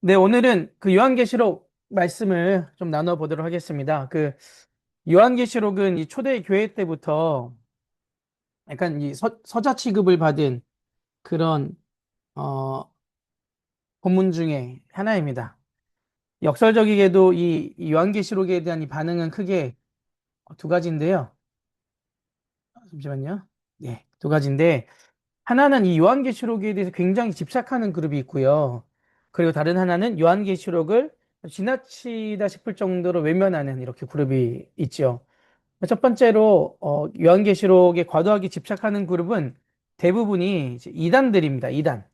네, 오늘은 그 요한계시록 말씀을 좀 나눠보도록 하겠습니다. 그 요한계시록은 이 초대 교회 때부터 약간 이 서자 취급을 받은 그런 어, 본문 중에 하나입니다. 역설적이게도 이 요한계시록에 대한 이 반응은 크게 두 가지인데요. 잠시만요. 네, 두 가지인데 하나는 이 요한계시록에 대해서 굉장히 집착하는 그룹이 있고요. 그리고 다른 하나는 요한계시록을 지나치다 싶을 정도로 외면하는 이렇게 그룹이 있죠. 첫 번째로 요한계시록에 과도하게 집착하는 그룹은 대부분이 이제 이단들입니다. 이단.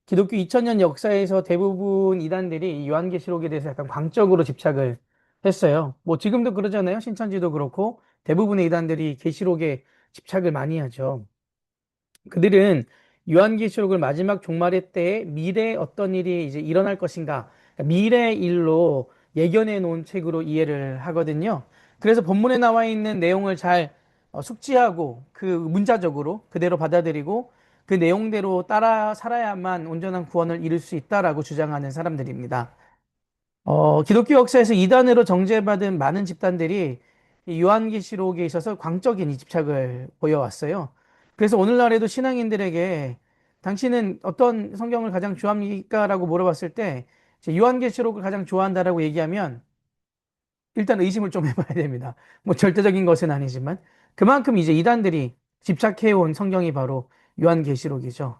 기독교 2000년 역사에서 대부분 이단들이 이 요한계시록에 대해서 약간 광적으로 집착을 했어요. 뭐 지금도 그러잖아요. 신천지도 그렇고 대부분의 이단들이 계시록에 집착을 많이 하죠. 그들은 요한계시록을 마지막 종말의 때에 미래에 어떤 일이 이제 일어날 것인가, 그러니까 미래 일로 예견해 놓은 책으로 이해를 하거든요. 그래서 본문에 나와 있는 내용을 잘 숙지하고 그 문자적으로 그대로 받아들이고 그 내용대로 따라 살아야만 온전한 구원을 이룰 수 있다라고 주장하는 사람들입니다. 기독교 역사에서 이단으로 정죄받은 많은 집단들이 이 요한계시록에 있어서 광적인 이 집착을 보여왔어요. 그래서 오늘날에도 신앙인들에게 당신은 어떤 성경을 가장 좋아합니까? 라고 물어봤을 때 이제 요한계시록을 가장 좋아한다라고 얘기하면 일단 의심을 좀 해봐야 됩니다. 뭐 절대적인 것은 아니지만 그만큼 이제 이단들이 집착해온 성경이 바로 요한계시록이죠.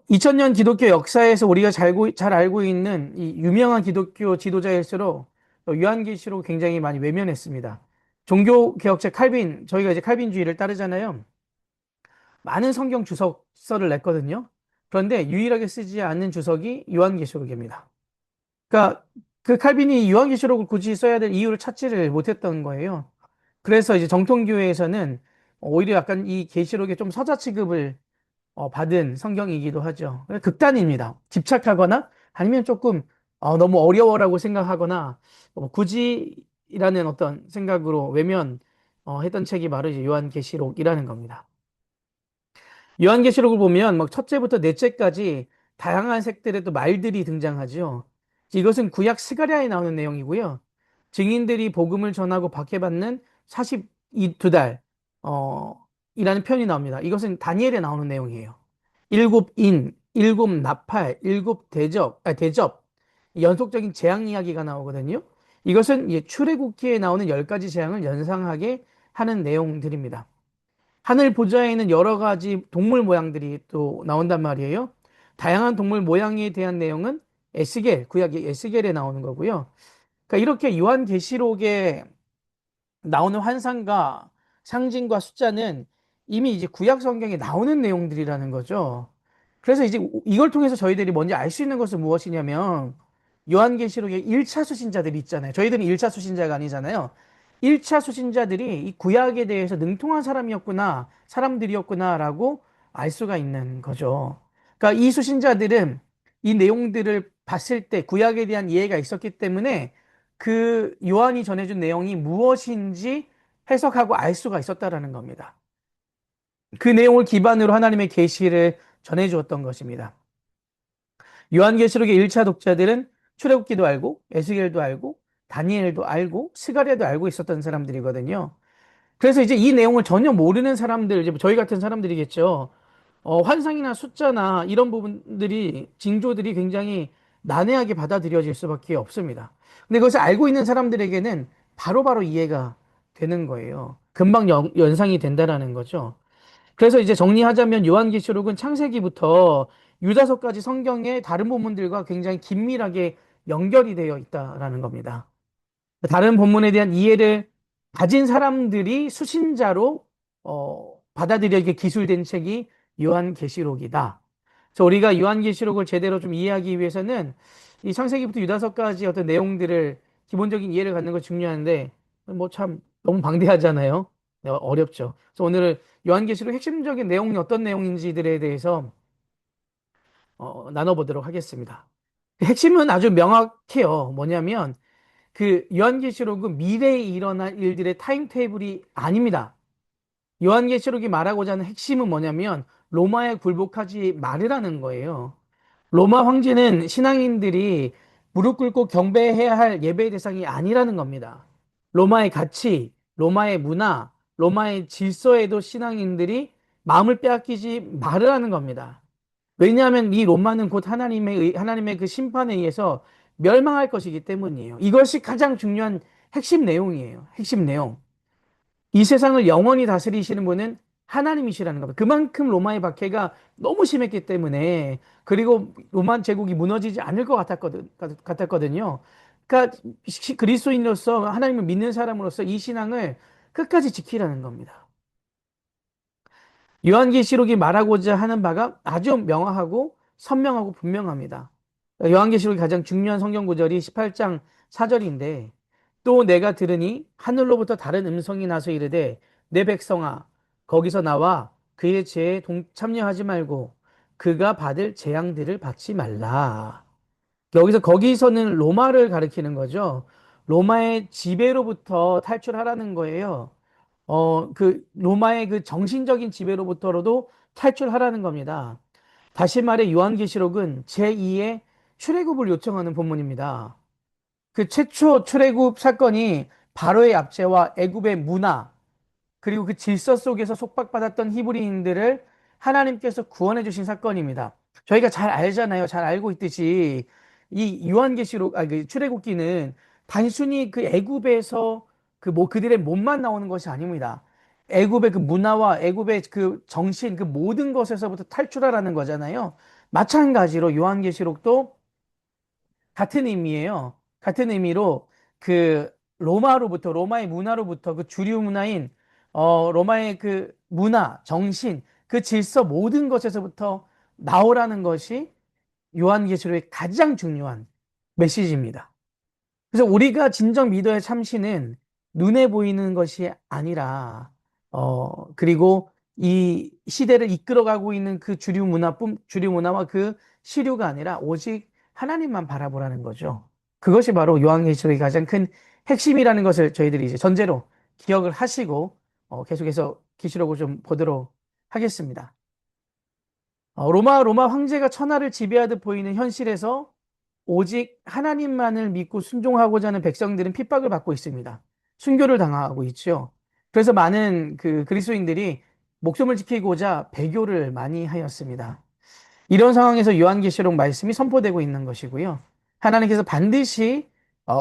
2000년 기독교 역사에서 우리가 잘 알고 있는 이 유명한 기독교 지도자일수록 요한계시록 굉장히 많이 외면했습니다. 종교개혁자 칼빈, 저희가 이제 칼빈주의를 따르잖아요. 많은 성경 주석서를 냈거든요. 그런데 유일하게 쓰지 않는 주석이 요한계시록입니다. 그러니까 그 칼빈이 요한계시록을 굳이 써야 될 이유를 찾지를 못했던 거예요. 그래서 이제 정통교회에서는 오히려 약간 이 계시록에 좀 서자 취급을 받은 성경이기도 하죠. 극단입니다. 집착하거나 아니면 조금 너무 어려워라고 생각하거나 굳이라는 어떤 생각으로 외면 했던 책이 바로 이제 요한계시록이라는 겁니다. 요한계시록을 보면 막 첫째부터 넷째까지 다양한 색들의 또 말들이 등장하죠. 이것은 구약 스가랴에 나오는 내용이고요. 증인들이 복음을 전하고 박해받는 42달 이라는 표현이 나옵니다. 이것은 다니엘에 나오는 내용이에요. 일곱 인, 일곱 나팔, 일곱 대접, 연속적인 재앙 이야기가 나오거든요. 이것은 출애굽기에 나오는 10가지 재앙을 연상하게 하는 내용들입니다. 하늘 보좌에는 여러 가지 동물 모양들이 또 나온단 말이에요. 다양한 동물 모양에 대한 내용은 구약의 에스겔에 나오는 거고요. 그러니까 이렇게 요한계시록에 나오는 환상과 상징과 숫자는 이미 이제 구약 성경에 나오는 내용들이라는 거죠. 그래서 이제 이걸 통해서 저희들이 먼저 알 수 있는 것은 무엇이냐면 요한계시록의 1차 수신자들이 있잖아요. 저희들은 1차 수신자가 아니잖아요. 1차 수신자들이 이 구약에 대해서 능통한 사람들이었구나라고 알 수가 있는 거죠. 그러니까 이 수신자들은 이 내용들을 봤을 때 구약에 대한 이해가 있었기 때문에 그 요한이 전해준 내용이 무엇인지 해석하고 알 수가 있었다라는 겁니다. 그 내용을 기반으로 하나님의 계시를 전해 주었던 것입니다. 요한계시록의 1차 독자들은 출애굽기도 알고 에스겔도 알고 다니엘도 알고 스가랴도 알고 있었던 사람들이거든요. 그래서 이제 이 내용을 전혀 모르는 사람들, 이제 저희 같은 사람들이겠죠. 환상이나 숫자나 이런 부분들이, 징조들이 굉장히 난해하게 받아들여질 수밖에 없습니다. 근데 그것을 알고 있는 사람들에게는 바로바로 이해가 되는 거예요. 금방 연상이 된다라는 거죠. 그래서 이제 정리하자면 요한계시록은 창세기부터 유다서까지 성경의 다른 본문들과 굉장히 긴밀하게 연결이 되어 있다라는 겁니다. 다른 본문에 대한 이해를 가진 사람들이 수신자로 받아들여지게 기술된 책이 요한계시록이다. 그래서 우리가 요한계시록을 제대로 좀 이해하기 위해서는 이 창세기부터 유다서까지 어떤 내용들을 기본적인 이해를 갖는 거 중요한데 뭐 참 너무 방대하잖아요. 네, 어렵죠. 그래서 오늘은 요한계시록 핵심적인 내용이 어떤 내용인지들에 대해서 나눠보도록 하겠습니다. 핵심은 아주 명확해요. 뭐냐면 그 요한계시록은 미래에 일어날 일들의 타임테이블이 아닙니다. 요한계시록이 말하고자 하는 핵심은 뭐냐면 로마에 굴복하지 말으라는 거예요. 로마 황제는 신앙인들이 무릎 꿇고 경배해야 할 예배의 대상이 아니라는 겁니다. 로마의 가치, 로마의 문화, 로마의 질서에도 신앙인들이 마음을 빼앗기지 말으라는 겁니다. 왜냐하면 이 로마는 곧 하나님의 그 심판에 의해서 멸망할 것이기 때문이에요. 이것이 가장 중요한 핵심 내용이에요. 핵심 내용. 이 세상을 영원히 다스리시는 분은 하나님이시라는 겁니다. 그만큼 로마의 박해가 너무 심했기 때문에, 그리고 로마 제국이 무너지지 않을 것 같았거든요. 그러니까 그리스도인으로서, 하나님을 믿는 사람으로서 이 신앙을 끝까지 지키라는 겁니다. 요한계시록이 말하고자 하는 바가 아주 명확하고 선명하고 분명합니다. 요한계시록이 가장 중요한 성경 구절이 18장 4절인데, 또 내가 들으니 하늘로부터 다른 음성이 나서 이르되, 내 백성아 거기서 나와 그의 죄에 참여하지 말고 그가 받을 재앙들을 받지 말라. 여기서 거기서는 로마를 가리키는 거죠. 로마의 지배로부터 탈출하라는 거예요. 그 로마의 그 정신적인 지배로부터로도 탈출하라는 겁니다. 다시 말해 요한계시록은 제2의 출애굽을 요청하는 본문입니다. 그 최초 출애굽 사건이 바로의 압제와 애굽의 문화, 그리고 그 질서 속에서 속박받았던 히브리인들을 하나님께서 구원해 주신 사건입니다. 저희가 잘 알잖아요. 잘 알고 있듯이 이 요한계시록, 그 출애굽기는 단순히 그 애굽에서 그 뭐 그들의 몸만 나오는 것이 아닙니다. 애굽의 그 문화와 애굽의 그 정신, 그 모든 것에서부터 탈출하라는 거잖아요. 마찬가지로 요한계시록도 같은 의미예요. 같은 의미로 그 로마로부터, 로마의 문화로부터, 그 주류 문화인 로마의 그 문화, 정신, 그 질서 모든 것에서부터 나오라는 것이 요한계시록의 가장 중요한 메시지입니다. 그래서 우리가 진정 믿어야 참신은 눈에 보이는 것이 아니라, 그리고 이 시대를 이끌어가고 있는 그 주류 문화와 그 시류가 아니라 오직 하나님만 바라보라는 거죠. 그것이 바로 요한계시록의 가장 큰 핵심이라는 것을 저희들이 이제 전제로 기억을 하시고, 계속해서 계시록을 좀 보도록 하겠습니다. 로마 황제가 천하를 지배하듯 보이는 현실에서 오직 하나님만을 믿고 순종하고자 하는 백성들은 핍박을 받고 있습니다. 순교를 당하고 있죠. 그래서 많은 그 그리스도인들이 목숨을 지키고자 배교를 많이 하였습니다. 이런 상황에서 요한계시록 말씀이 선포되고 있는 것이고요. 하나님께서 반드시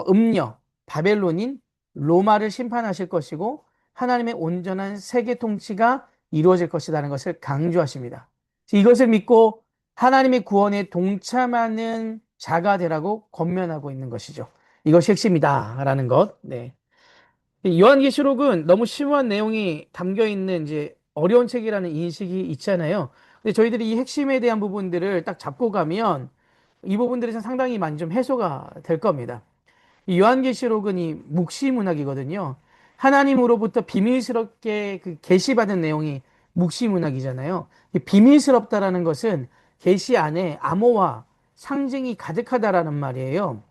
음녀, 바벨론인 로마를 심판하실 것이고 하나님의 온전한 세계 통치가 이루어질 것이라는 것을 강조하십니다. 이것을 믿고 하나님의 구원에 동참하는 자가 되라고 권면하고 있는 것이죠. 이것이 핵심이다라는 것. 네. 요한계시록은 너무 심오한 내용이 담겨 있는 이제 어려운 책이라는 인식이 있잖아요. 근데 저희들이 이 핵심에 대한 부분들을 딱 잡고 가면 이 부분들에서 상당히 많이 좀 해소가 될 겁니다. 이 요한계시록은 이 묵시문학이거든요. 하나님으로부터 비밀스럽게 그 계시받은 내용이 묵시문학이잖아요. 이 비밀스럽다라는 것은 계시 안에 암호와 상징이 가득하다라는 말이에요.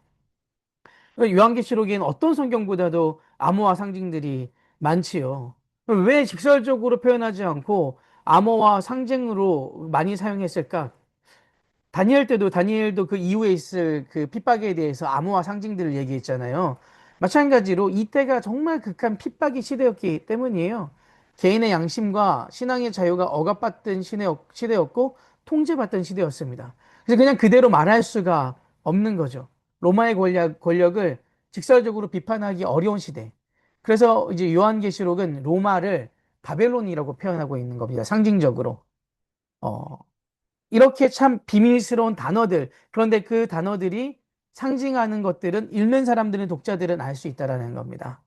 요한계시록엔 어떤 성경보다도 암호와 상징들이 많지요. 그럼 왜 직설적으로 표현하지 않고 암호와 상징으로 많이 사용했을까? 다니엘도 그 이후에 있을 그 핍박에 대해서 암호와 상징들을 얘기했잖아요. 마찬가지로 이때가 정말 극한 핍박의 시대였기 때문이에요. 개인의 양심과 신앙의 자유가 억압받던 시대였고 통제받던 시대였습니다. 그래서 그냥 그대로 말할 수가 없는 거죠. 로마의 권력을 직설적으로 비판하기 어려운 시대. 그래서 이제 요한계시록은 로마를 바벨론이라고 표현하고 있는 겁니다. 상징적으로. 어, 이렇게 참 비밀스러운 단어들, 그런데 그 단어들이 상징하는 것들은 읽는 사람들은 독자들은 알 수 있다라는 겁니다.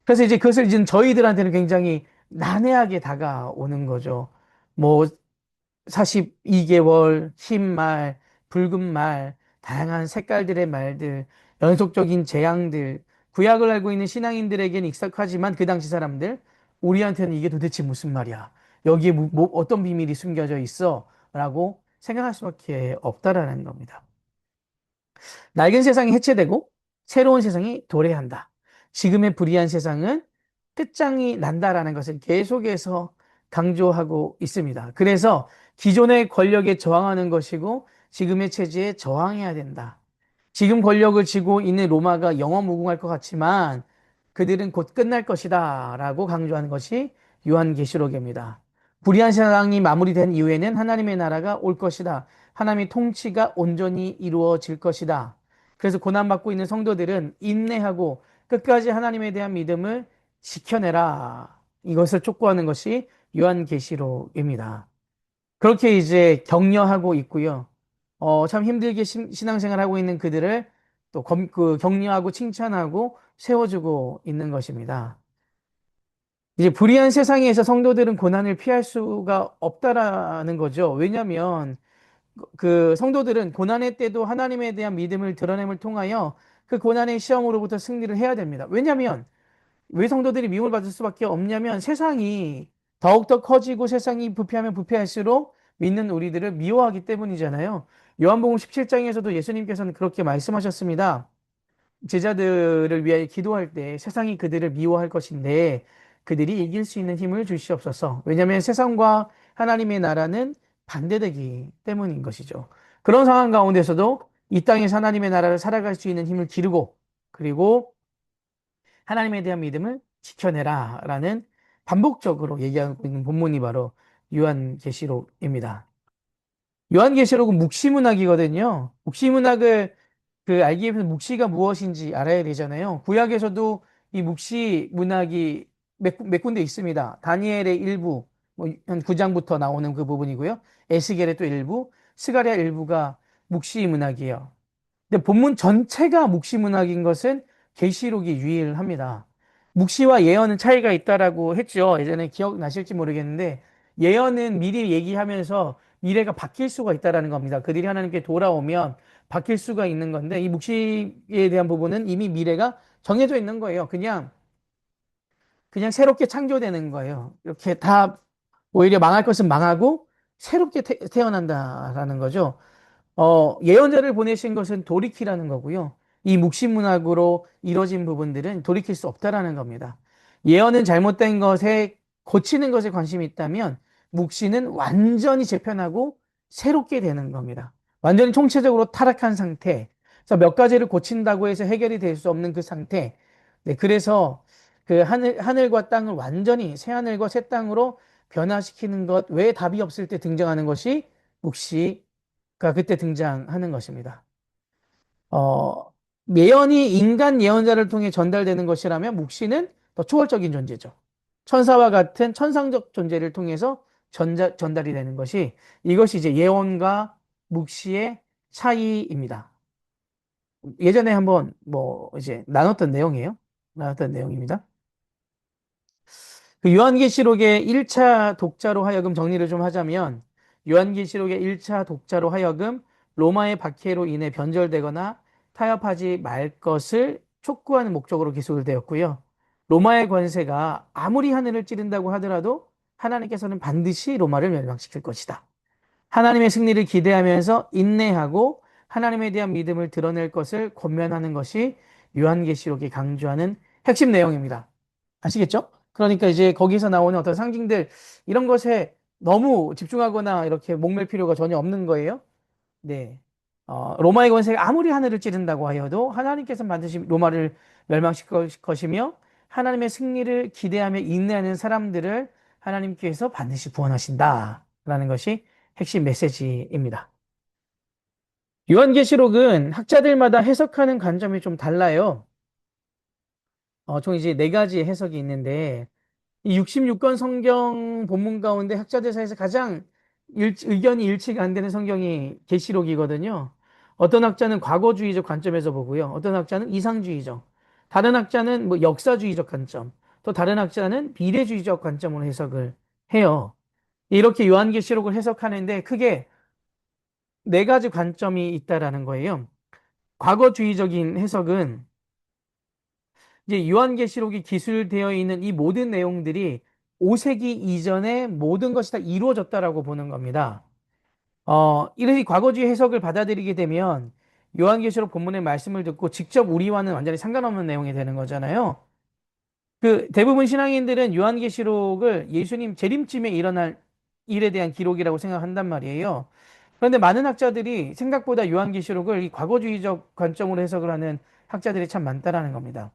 그래서 이제 그것을 이제 저희들한테는 굉장히 난해하게 다가오는 거죠. 뭐 42개월, 흰말, 붉은 말, 다양한 색깔들의 말들, 연속적인 재앙들, 구약을 알고 있는 신앙인들에게는 익숙하지만 그 당시 사람들, 우리한테는 이게 도대체 무슨 말이야? 여기에 어떤 비밀이 숨겨져 있어? 라고 생각할 수밖에 없다라는 겁니다. 낡은 세상이 해체되고 새로운 세상이 도래한다. 지금의 불의한 세상은 끝장이 난다라는 것을 계속해서 강조하고 있습니다. 그래서 기존의 권력에 저항하는 것이고 지금의 체제에 저항해야 된다. 지금 권력을 쥐고 있는 로마가 영원무궁할 것 같지만 그들은 곧 끝날 것이다. 라고 강조하는 것이 요한계시록입니다. 불의한 세상이 마무리된 이후에는 하나님의 나라가 올 것이다. 하나님의 통치가 온전히 이루어질 것이다. 그래서 고난받고 있는 성도들은 인내하고 끝까지 하나님에 대한 믿음을 지켜내라. 이것을 촉구하는 것이 요한계시록입니다. 그렇게 이제 격려하고 있고요. 참 힘들게 신앙생활하고 있는 그들을 또 격려하고 칭찬하고 세워주고 있는 것입니다. 이제 불의한 세상에서 성도들은 고난을 피할 수가 없다라는 거죠. 왜냐하면 그 성도들은 고난의 때도 하나님에 대한 믿음을 드러냄을 통하여 그 고난의 시험으로부터 승리를 해야 됩니다. 왜냐하면 왜 성도들이 미움을 받을 수밖에 없냐면 세상이 더욱더 커지고 세상이 부패하면 부패할수록 믿는 우리들을 미워하기 때문이잖아요. 요한복음 17장에서도 예수님께서는 그렇게 말씀하셨습니다. 제자들을 위하여 기도할 때 세상이 그들을 미워할 것인데 그들이 이길 수 있는 힘을 주시옵소서. 왜냐하면 세상과 하나님의 나라는 반대되기 때문인 것이죠. 그런 상황 가운데서도 이 땅에서 하나님의 나라를 살아갈 수 있는 힘을 기르고 그리고 하나님에 대한 믿음을 지켜내라 라는 반복적으로 얘기하고 있는 본문이 바로 요한계시록입니다. 요한계시록은 묵시문학이거든요. 묵시문학을 알기 위해서 묵시가 무엇인지 알아야 되잖아요. 구약에서도 이 묵시문학이 몇 군데 있습니다. 다니엘의 일부, 뭐한 9장부터 나오는 그 부분이고요. 에스겔의 또 일부, 스가랴 일부가 묵시문학이에요. 근데 본문 전체가 묵시문학인 것은 계시록이 유일합니다. 묵시와 예언은 차이가 있다라고 했죠. 예전에 기억나실지 모르겠는데 예언은 미리 얘기하면서 미래가 바뀔 수가 있다라는 겁니다. 그들이 하나님께 돌아오면 바뀔 수가 있는 건데 이 묵시에 대한 부분은 이미 미래가 정해져 있는 거예요. 그냥 새롭게 창조되는 거예요. 이렇게 다 오히려 망할 것은 망하고 새롭게 태어난다라는 거죠. 예언자를 보내신 것은 돌이키라는 거고요. 이 묵시문학으로 이루어진 부분들은 돌이킬 수 없다라는 겁니다. 예언은 잘못된 것에 고치는 것에 관심이 있다면 묵시는 완전히 재편하고 새롭게 되는 겁니다. 완전히 총체적으로 타락한 상태. 그래서 몇 가지를 고친다고 해서 해결이 될 수 없는 그 상태. 네, 그래서 그 하늘과 땅을 완전히 새 하늘과 새 땅으로 변화시키는 것 외에 답이 없을 때 등장하는 것이 묵시 그때 등장하는 것입니다. 어, 예언이 인간 예언자를 통해 전달되는 것이라면 묵시는 더 초월적인 존재죠. 천사와 같은 천상적 존재를 통해서 전달이 되는 것이 이것이 이제 예언과 묵시의 차이입니다. 예전에 한번 뭐 이제 나눴던 내용이에요. 나눴던 내용입니다. 그 요한계시록의 1차 독자로 하여금 정리를 좀 하자면 요한계시록의 1차 독자로 하여금 로마의 박해로 인해 변절되거나 타협하지 말 것을 촉구하는 목적으로 기술을 되었고요. 로마의 권세가 아무리 하늘을 찌른다고 하더라도 하나님께서는 반드시 로마를 멸망시킬 것이다. 하나님의 승리를 기대하면서 인내하고 하나님에 대한 믿음을 드러낼 것을 권면하는 것이 요한계시록이 강조하는 핵심 내용입니다. 아시겠죠? 그러니까 이제 거기서 나오는 어떤 상징들 이런 것에 너무 집중하거나 이렇게 목맬 필요가 전혀 없는 거예요. 네. 로마의 권세가 아무리 하늘을 찌른다고 하여도 하나님께서는 반드시 로마를 멸망시킬 것이며 하나님의 승리를 기대하며 인내하는 사람들을 하나님께서 반드시 구원하신다라는 것이 핵심 메시지입니다. 요한계시록은 학자들마다 해석하는 관점이 좀 달라요. 총 이제 네 가지 해석이 있는데 이 66권 성경 본문 가운데 학자들 사이에서 가장 의견이 일치가 안 되는 성경이 계시록이거든요. 어떤 학자는 과거주의적 관점에서 보고요. 어떤 학자는 이상주의적, 다른 학자는 뭐 역사주의적 관점, 또 다른 학자는 비례주의적 관점으로 해석을 해요. 이렇게 요한계시록을 해석하는데 크게 네 가지 관점이 있다라는 거예요. 과거주의적인 해석은 이제 요한계시록이 기술되어 있는 이 모든 내용들이 5세기 이전에 모든 것이 다 이루어졌다라고 보는 겁니다. 이렇게 과거주의 해석을 받아들이게 되면 요한계시록 본문의 말씀을 듣고 직접 우리와는 완전히 상관없는 내용이 되는 거잖아요. 그 대부분 신앙인들은 요한계시록을 예수님 재림쯤에 일어날 일에 대한 기록이라고 생각한단 말이에요. 그런데 많은 학자들이 생각보다 요한계시록을 이 과거주의적 관점으로 해석을 하는 학자들이 참 많다라는 겁니다.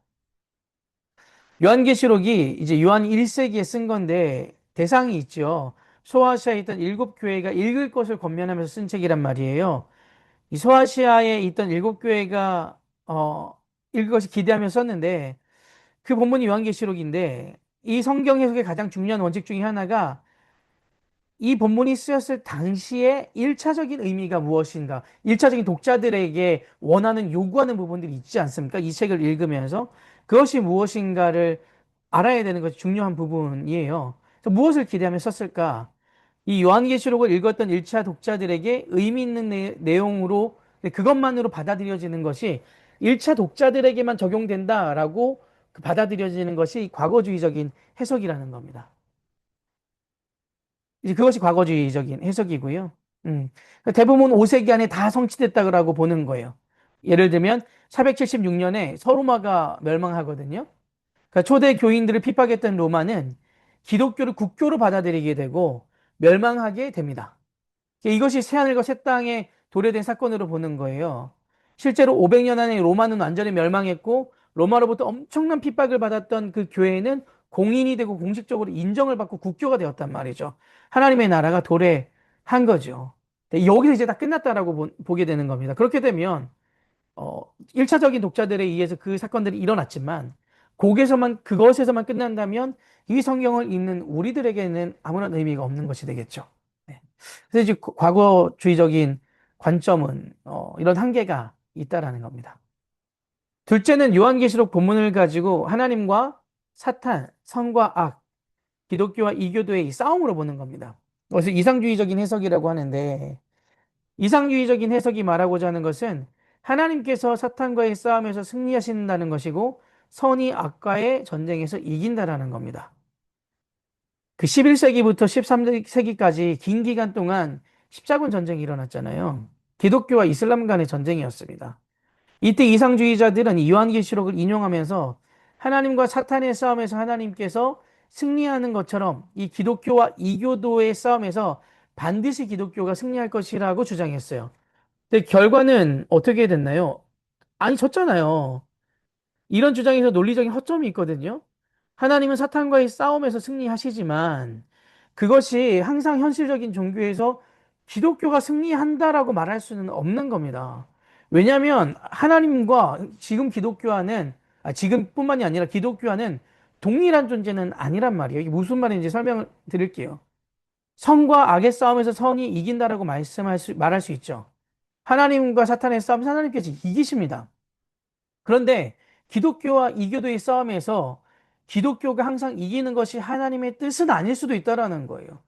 요한계시록이 이제 요한 1세기에 쓴 건데 대상이 있죠. 소아시아에 있던 일곱 교회가 읽을 것을 권면하면서 쓴 책이란 말이에요. 이 소아시아에 있던 일곱 교회가 읽을 것을 기대하면서 썼는데 그 본문이 요한계시록인데 이 성경 해석의 가장 중요한 원칙 중에 하나가 이 본문이 쓰였을 당시에 1차적인 의미가 무엇인가? 1차적인 독자들에게 원하는 요구하는 부분들이 있지 않습니까? 이 책을 읽으면서 그것이 무엇인가를 알아야 되는 것이 중요한 부분이에요. 그래서 무엇을 기대하며 썼을까? 이 요한계시록을 읽었던 1차 독자들에게 의미 있는 내용으로 그것만으로 받아들여지는 것이 1차 독자들에게만 적용된다라고 받아들여지는 것이 과거주의적인 해석이라는 겁니다. 이제 그것이 과거주의적인 해석이고요. 음. 대부분 5세기 안에 다 성취됐다고 보는 거예요. 예를 들면 476년에 서로마가 멸망하거든요. 그러니까 초대 교인들을 핍박했던 로마는 기독교를 국교로 받아들이게 되고 멸망하게 됩니다. 이것이 새하늘과 새 땅에 도래된 사건으로 보는 거예요. 실제로 500년 안에 로마는 완전히 멸망했고 로마로부터 엄청난 핍박을 받았던 그 교회는 공인이 되고 공식적으로 인정을 받고 국교가 되었단 말이죠. 하나님의 나라가 도래한 거죠. 여기서 이제 다 끝났다라고 보게 되는 겁니다. 그렇게 되면 1차적인 독자들에 의해서 그 사건들이 일어났지만 그것에서만 끝난다면 이 성경을 읽는 우리들에게는 아무런 의미가 없는 것이 되겠죠. 네. 그래서 이제 과거주의적인 관점은 이런 한계가 있다라는 겁니다. 둘째는 요한계시록 본문을 가지고 하나님과 사탄, 선과 악, 기독교와 이교도의 이 싸움으로 보는 겁니다. 그래서 이상주의적인 해석이라고 하는데 이상주의적인 해석이 말하고자 하는 것은 하나님께서 사탄과의 싸움에서 승리하신다는 것이고 선이 악과의 전쟁에서 이긴다라는 겁니다. 그 11세기부터 13세기까지 긴 기간 동안 십자군 전쟁이 일어났잖아요. 기독교와 이슬람 간의 전쟁이었습니다. 이때 이상주의자들은 이 요한계시록을 인용하면서 하나님과 사탄의 싸움에서 하나님께서 승리하는 것처럼 이 기독교와 이교도의 싸움에서 반드시 기독교가 승리할 것이라고 주장했어요. 근데 결과는 어떻게 됐나요? 아니, 졌잖아요. 이런 주장에서 논리적인 허점이 있거든요. 하나님은 사탄과의 싸움에서 승리하시지만 그것이 항상 현실적인 종교에서 기독교가 승리한다라고 말할 수는 없는 겁니다. 왜냐하면 하나님과 지금 기독교와는 지금뿐만이 아니라 기독교와는 동일한 존재는 아니란 말이에요. 이게 무슨 말인지 설명을 드릴게요. 선과 악의 싸움에서 선이 이긴다라고 말할 수 있죠. 하나님과 사탄의 싸움에서 하나님께서 이기십니다. 그런데 기독교와 이교도의 싸움에서 기독교가 항상 이기는 것이 하나님의 뜻은 아닐 수도 있다라는 거예요.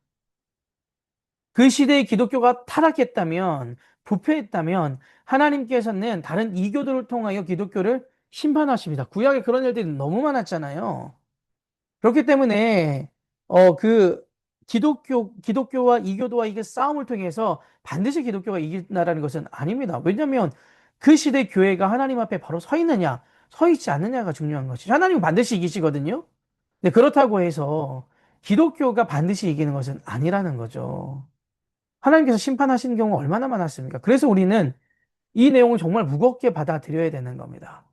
그 시대에 기독교가 타락했다면, 부패했다면 하나님께서는 다른 이교도를 통하여 기독교를 심판하십니다. 구약에 그런 일들이 너무 많았잖아요. 그렇기 때문에 그 기독교와 이교도와 이게 싸움을 통해서 반드시 기독교가 이긴다라는 것은 아닙니다. 왜냐하면 그 시대 교회가 하나님 앞에 바로 서 있느냐, 서 있지 않느냐가 중요한 것이죠. 하나님은 반드시 이기시거든요. 근데 그렇다고 해서 기독교가 반드시 이기는 것은 아니라는 거죠. 하나님께서 심판하시는 경우가 얼마나 많았습니까? 그래서 우리는 이 내용을 정말 무겁게 받아들여야 되는 겁니다.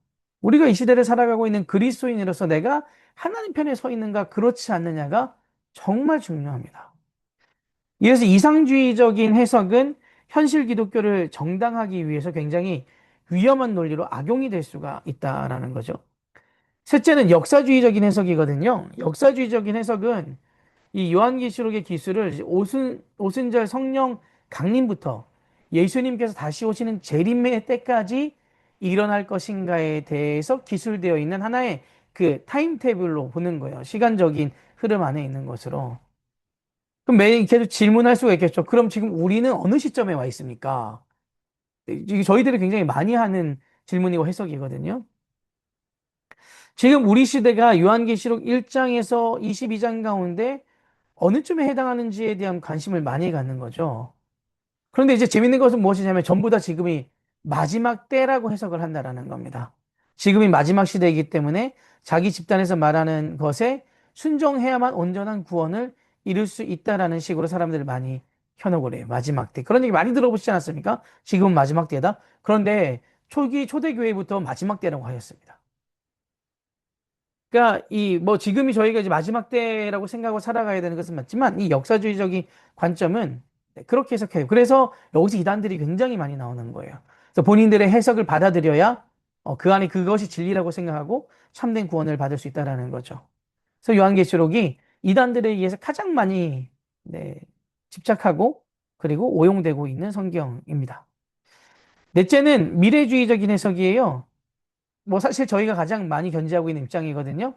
우리가 이 시대를 살아가고 있는 그리스도인으로서 내가 하나님 편에 서 있는가 그렇지 않느냐가 정말 중요합니다. 이래서 이상주의적인 해석은 현실 기독교를 정당하기 위해서 굉장히 위험한 논리로 악용이 될 수가 있다라는 거죠. 셋째는 역사주의적인 해석이거든요. 역사주의적인 해석은 이 요한계시록의 기술을 오순절 성령 강림부터 예수님께서 다시 오시는 재림의 때까지 일어날 것인가에 대해서 기술되어 있는 하나의 그 타임테이블로 보는 거예요. 시간적인 흐름 안에 있는 것으로. 그럼 매일 계속 질문할 수가 있겠죠. 그럼 지금 우리는 어느 시점에 와 있습니까? 이게 저희들이 굉장히 많이 하는 질문이고 해석이거든요. 지금 우리 시대가 요한계시록 1장에서 22장 가운데 어느 쯤에 해당하는지에 대한 관심을 많이 갖는 거죠. 그런데 이제 재밌는 것은 무엇이냐면 전부 다 지금이 마지막 때라고 해석을 한다라는 겁니다. 지금이 마지막 시대이기 때문에 자기 집단에서 말하는 것에 순종해야만 온전한 구원을 이룰 수 있다라는 식으로 사람들을 많이 현혹을 해요. 마지막 때. 그런 얘기 많이 들어보시지 않았습니까? 지금은 마지막 때다. 그런데 초기 초대교회부터 마지막 때라고 하였습니다. 그러니까 이 뭐 지금이 저희가 이제 마지막 때라고 생각하고 살아가야 되는 것은 맞지만 이 역사주의적인 관점은 네, 그렇게 해석해요. 그래서 여기서 이단들이 굉장히 많이 나오는 거예요. 그래서 본인들의 해석을 받아들여야 그 안에 그것이 진리라고 생각하고 참된 구원을 받을 수 있다라는 거죠. 그래서 요한계시록이 이단들에 의해서 가장 많이 네, 집착하고 그리고 오용되고 있는 성경입니다. 넷째는 미래주의적인 해석이에요. 뭐 사실 저희가 가장 많이 견지하고 있는 입장이거든요.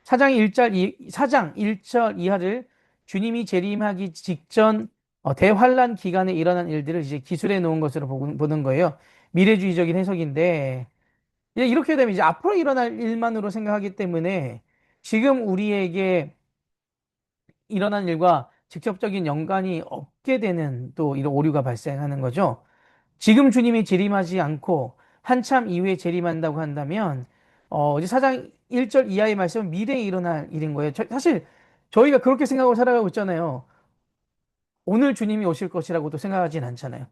사장 1절 이하를 주님이 재림하기 직전 대환란 기간에 일어난 일들을 이제 기술해 놓은 것으로 보는 거예요. 미래주의적인 해석인데 이제 이렇게 되면 이제 앞으로 일어날 일만으로 생각하기 때문에 지금 우리에게 일어난 일과 직접적인 연관이 없게 되는 또 이런 오류가 발생하는 거죠. 지금 주님이 재림하지 않고 한참 이후에 재림한다고 한다면 이제 사장 1절 이하의 말씀은 미래에 일어날 일인 거예요. 사실 저희가 그렇게 생각하고 살아가고 있잖아요. 오늘 주님이 오실 것이라고도 생각하진 않잖아요.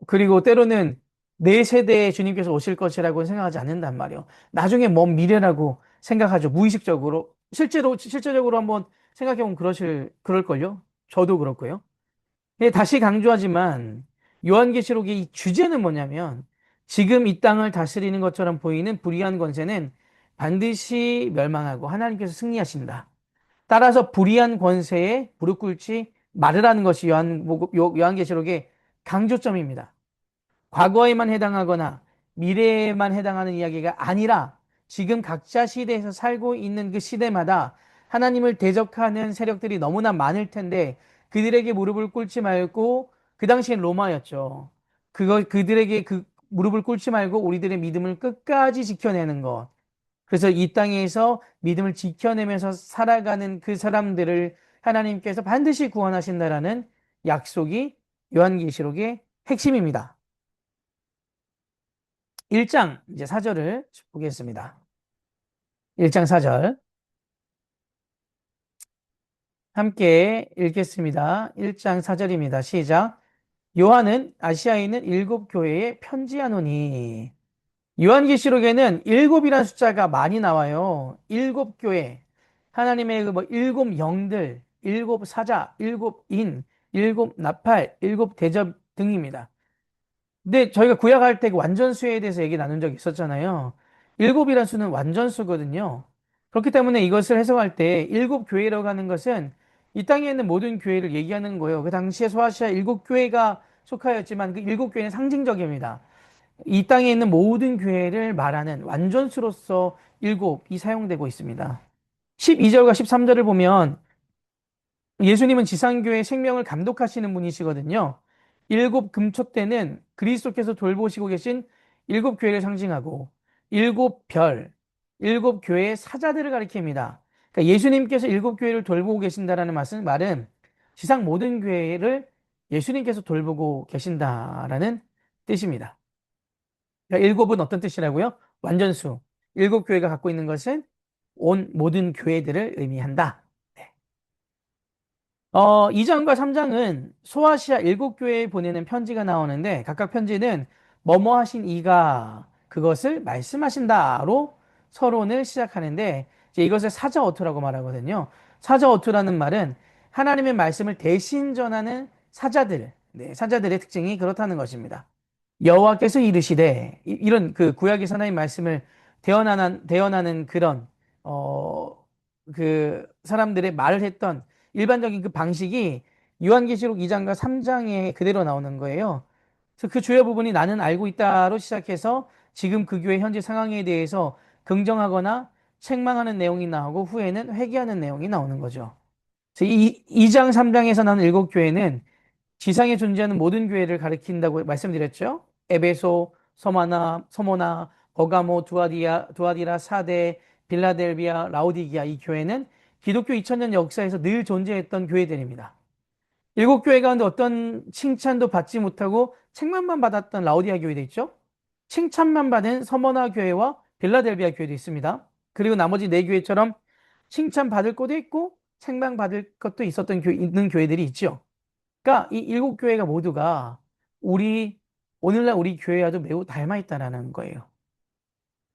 그리고 때로는 내 세대에 주님께서 오실 것이라고 생각하지 않는단 말이에요. 나중에 먼 미래라고 생각하죠. 무의식적으로. 실제적으로 한번 생각해보면 그럴걸요? 저도 그렇고요. 예, 다시 강조하지만 요한계시록의 이 주제는 뭐냐면 지금 이 땅을 다스리는 것처럼 보이는 불의한 권세는 반드시 멸망하고 하나님께서 승리하신다. 따라서 불의한 권세에 무릎 꿇지 말으라는 것이 요한계시록의 강조점입니다. 과거에만 해당하거나 미래에만 해당하는 이야기가 아니라 지금 각자 시대에서 살고 있는 그 시대마다 하나님을 대적하는 세력들이 너무나 많을 텐데 그들에게 무릎을 꿇지 말고 그 당시엔 로마였죠. 그들에게 그 무릎을 꿇지 말고 우리들의 믿음을 끝까지 지켜내는 것. 그래서 이 땅에서 믿음을 지켜내면서 살아가는 그 사람들을 하나님께서 반드시 구원하신다라는 약속이 요한계시록의 핵심입니다. 1장 이제 4절을 보겠습니다. 1장 4절 함께 읽겠습니다. 1장 4절입니다. 시작. 요한은 아시아에 있는 일곱 교회에 편지하노니 요한계시록에는 일곱이라는 숫자가 많이 나와요. 일곱 교회 하나님의 그 뭐 일곱 영들, 일곱 사자, 일곱 인, 일곱 나팔, 일곱 대접 등입니다. 근데 저희가 구약할 때 그 완전수에 대해서 얘기 나눈 적이 있었잖아요. 일곱이라는 수는 완전수거든요. 그렇기 때문에 이것을 해석할 때 일곱 교회라고 하는 것은 이 땅에 있는 모든 교회를 얘기하는 거예요. 그 당시에 소아시아 일곱 교회가 속하였지만 그 일곱 교회는 상징적입니다. 이 땅에 있는 모든 교회를 말하는 완전수로서 일곱이 사용되고 있습니다. 12절과 13절을 보면 예수님은 지상교회 생명을 감독하시는 분이시거든요. 일곱 금초대는 그리스도께서 돌보시고 계신 일곱 교회를 상징하고 일곱 별, 일곱 교회의 사자들을 가리킵니다. 그러니까 예수님께서 일곱 교회를 돌보고 계신다라는 말은 지상 모든 교회를 예수님께서 돌보고 계신다라는 뜻입니다. 그러니까 일곱은 어떤 뜻이라고요? 완전수. 일곱 교회가 갖고 있는 것은 온 모든 교회들을 의미한다. 네. 2장과 3장은 소아시아 일곱 교회에 보내는 편지가 나오는데 각각 편지는 뭐뭐 하신 이가 그것을 말씀하신다로 서론을 시작하는데 이제 이것을 사자 어투라고 말하거든요. 사자 어투라는 말은 하나님의 말씀을 대신 전하는 사자들, 네, 사자들의 특징이 그렇다는 것입니다. 여호와께서 이르시되 이런 그 구약의 하나님 말씀을 대언하는 그런 어 그 사람들의 말을 했던 일반적인 그 방식이 요한계시록 2장과 3장에 그대로 나오는 거예요. 그래서 그 주요 부분이 나는 알고 있다로 시작해서 지금 그 교회 현재 상황에 대해서 긍정하거나 책망하는 내용이 나오고 후에는 회개하는 내용이 나오는 거죠. 그래서 이 2장 3장에서 나오는 일곱 교회는 지상에 존재하는 모든 교회를 가리킨다고 말씀드렸죠. 에베소, 서모나, 버가모, 두아디라, 사데, 빌라델비아, 라오디기아 이 교회는 기독교 2000년 역사에서 늘 존재했던 교회들입니다. 일곱 교회 가운데 어떤 칭찬도 받지 못하고 책망만 받았던 라오디아 교회도 있죠. 칭찬만 받은 서머나 교회와 빌라델비아 교회도 있습니다. 그리고 나머지 네 교회처럼 칭찬 받을 것도 있고 책망 받을 것도 있는 교회들이 있죠. 그러니까 이 일곱 교회가 모두가 우리 오늘날 우리 교회와도 매우 닮아 있다라는 거예요.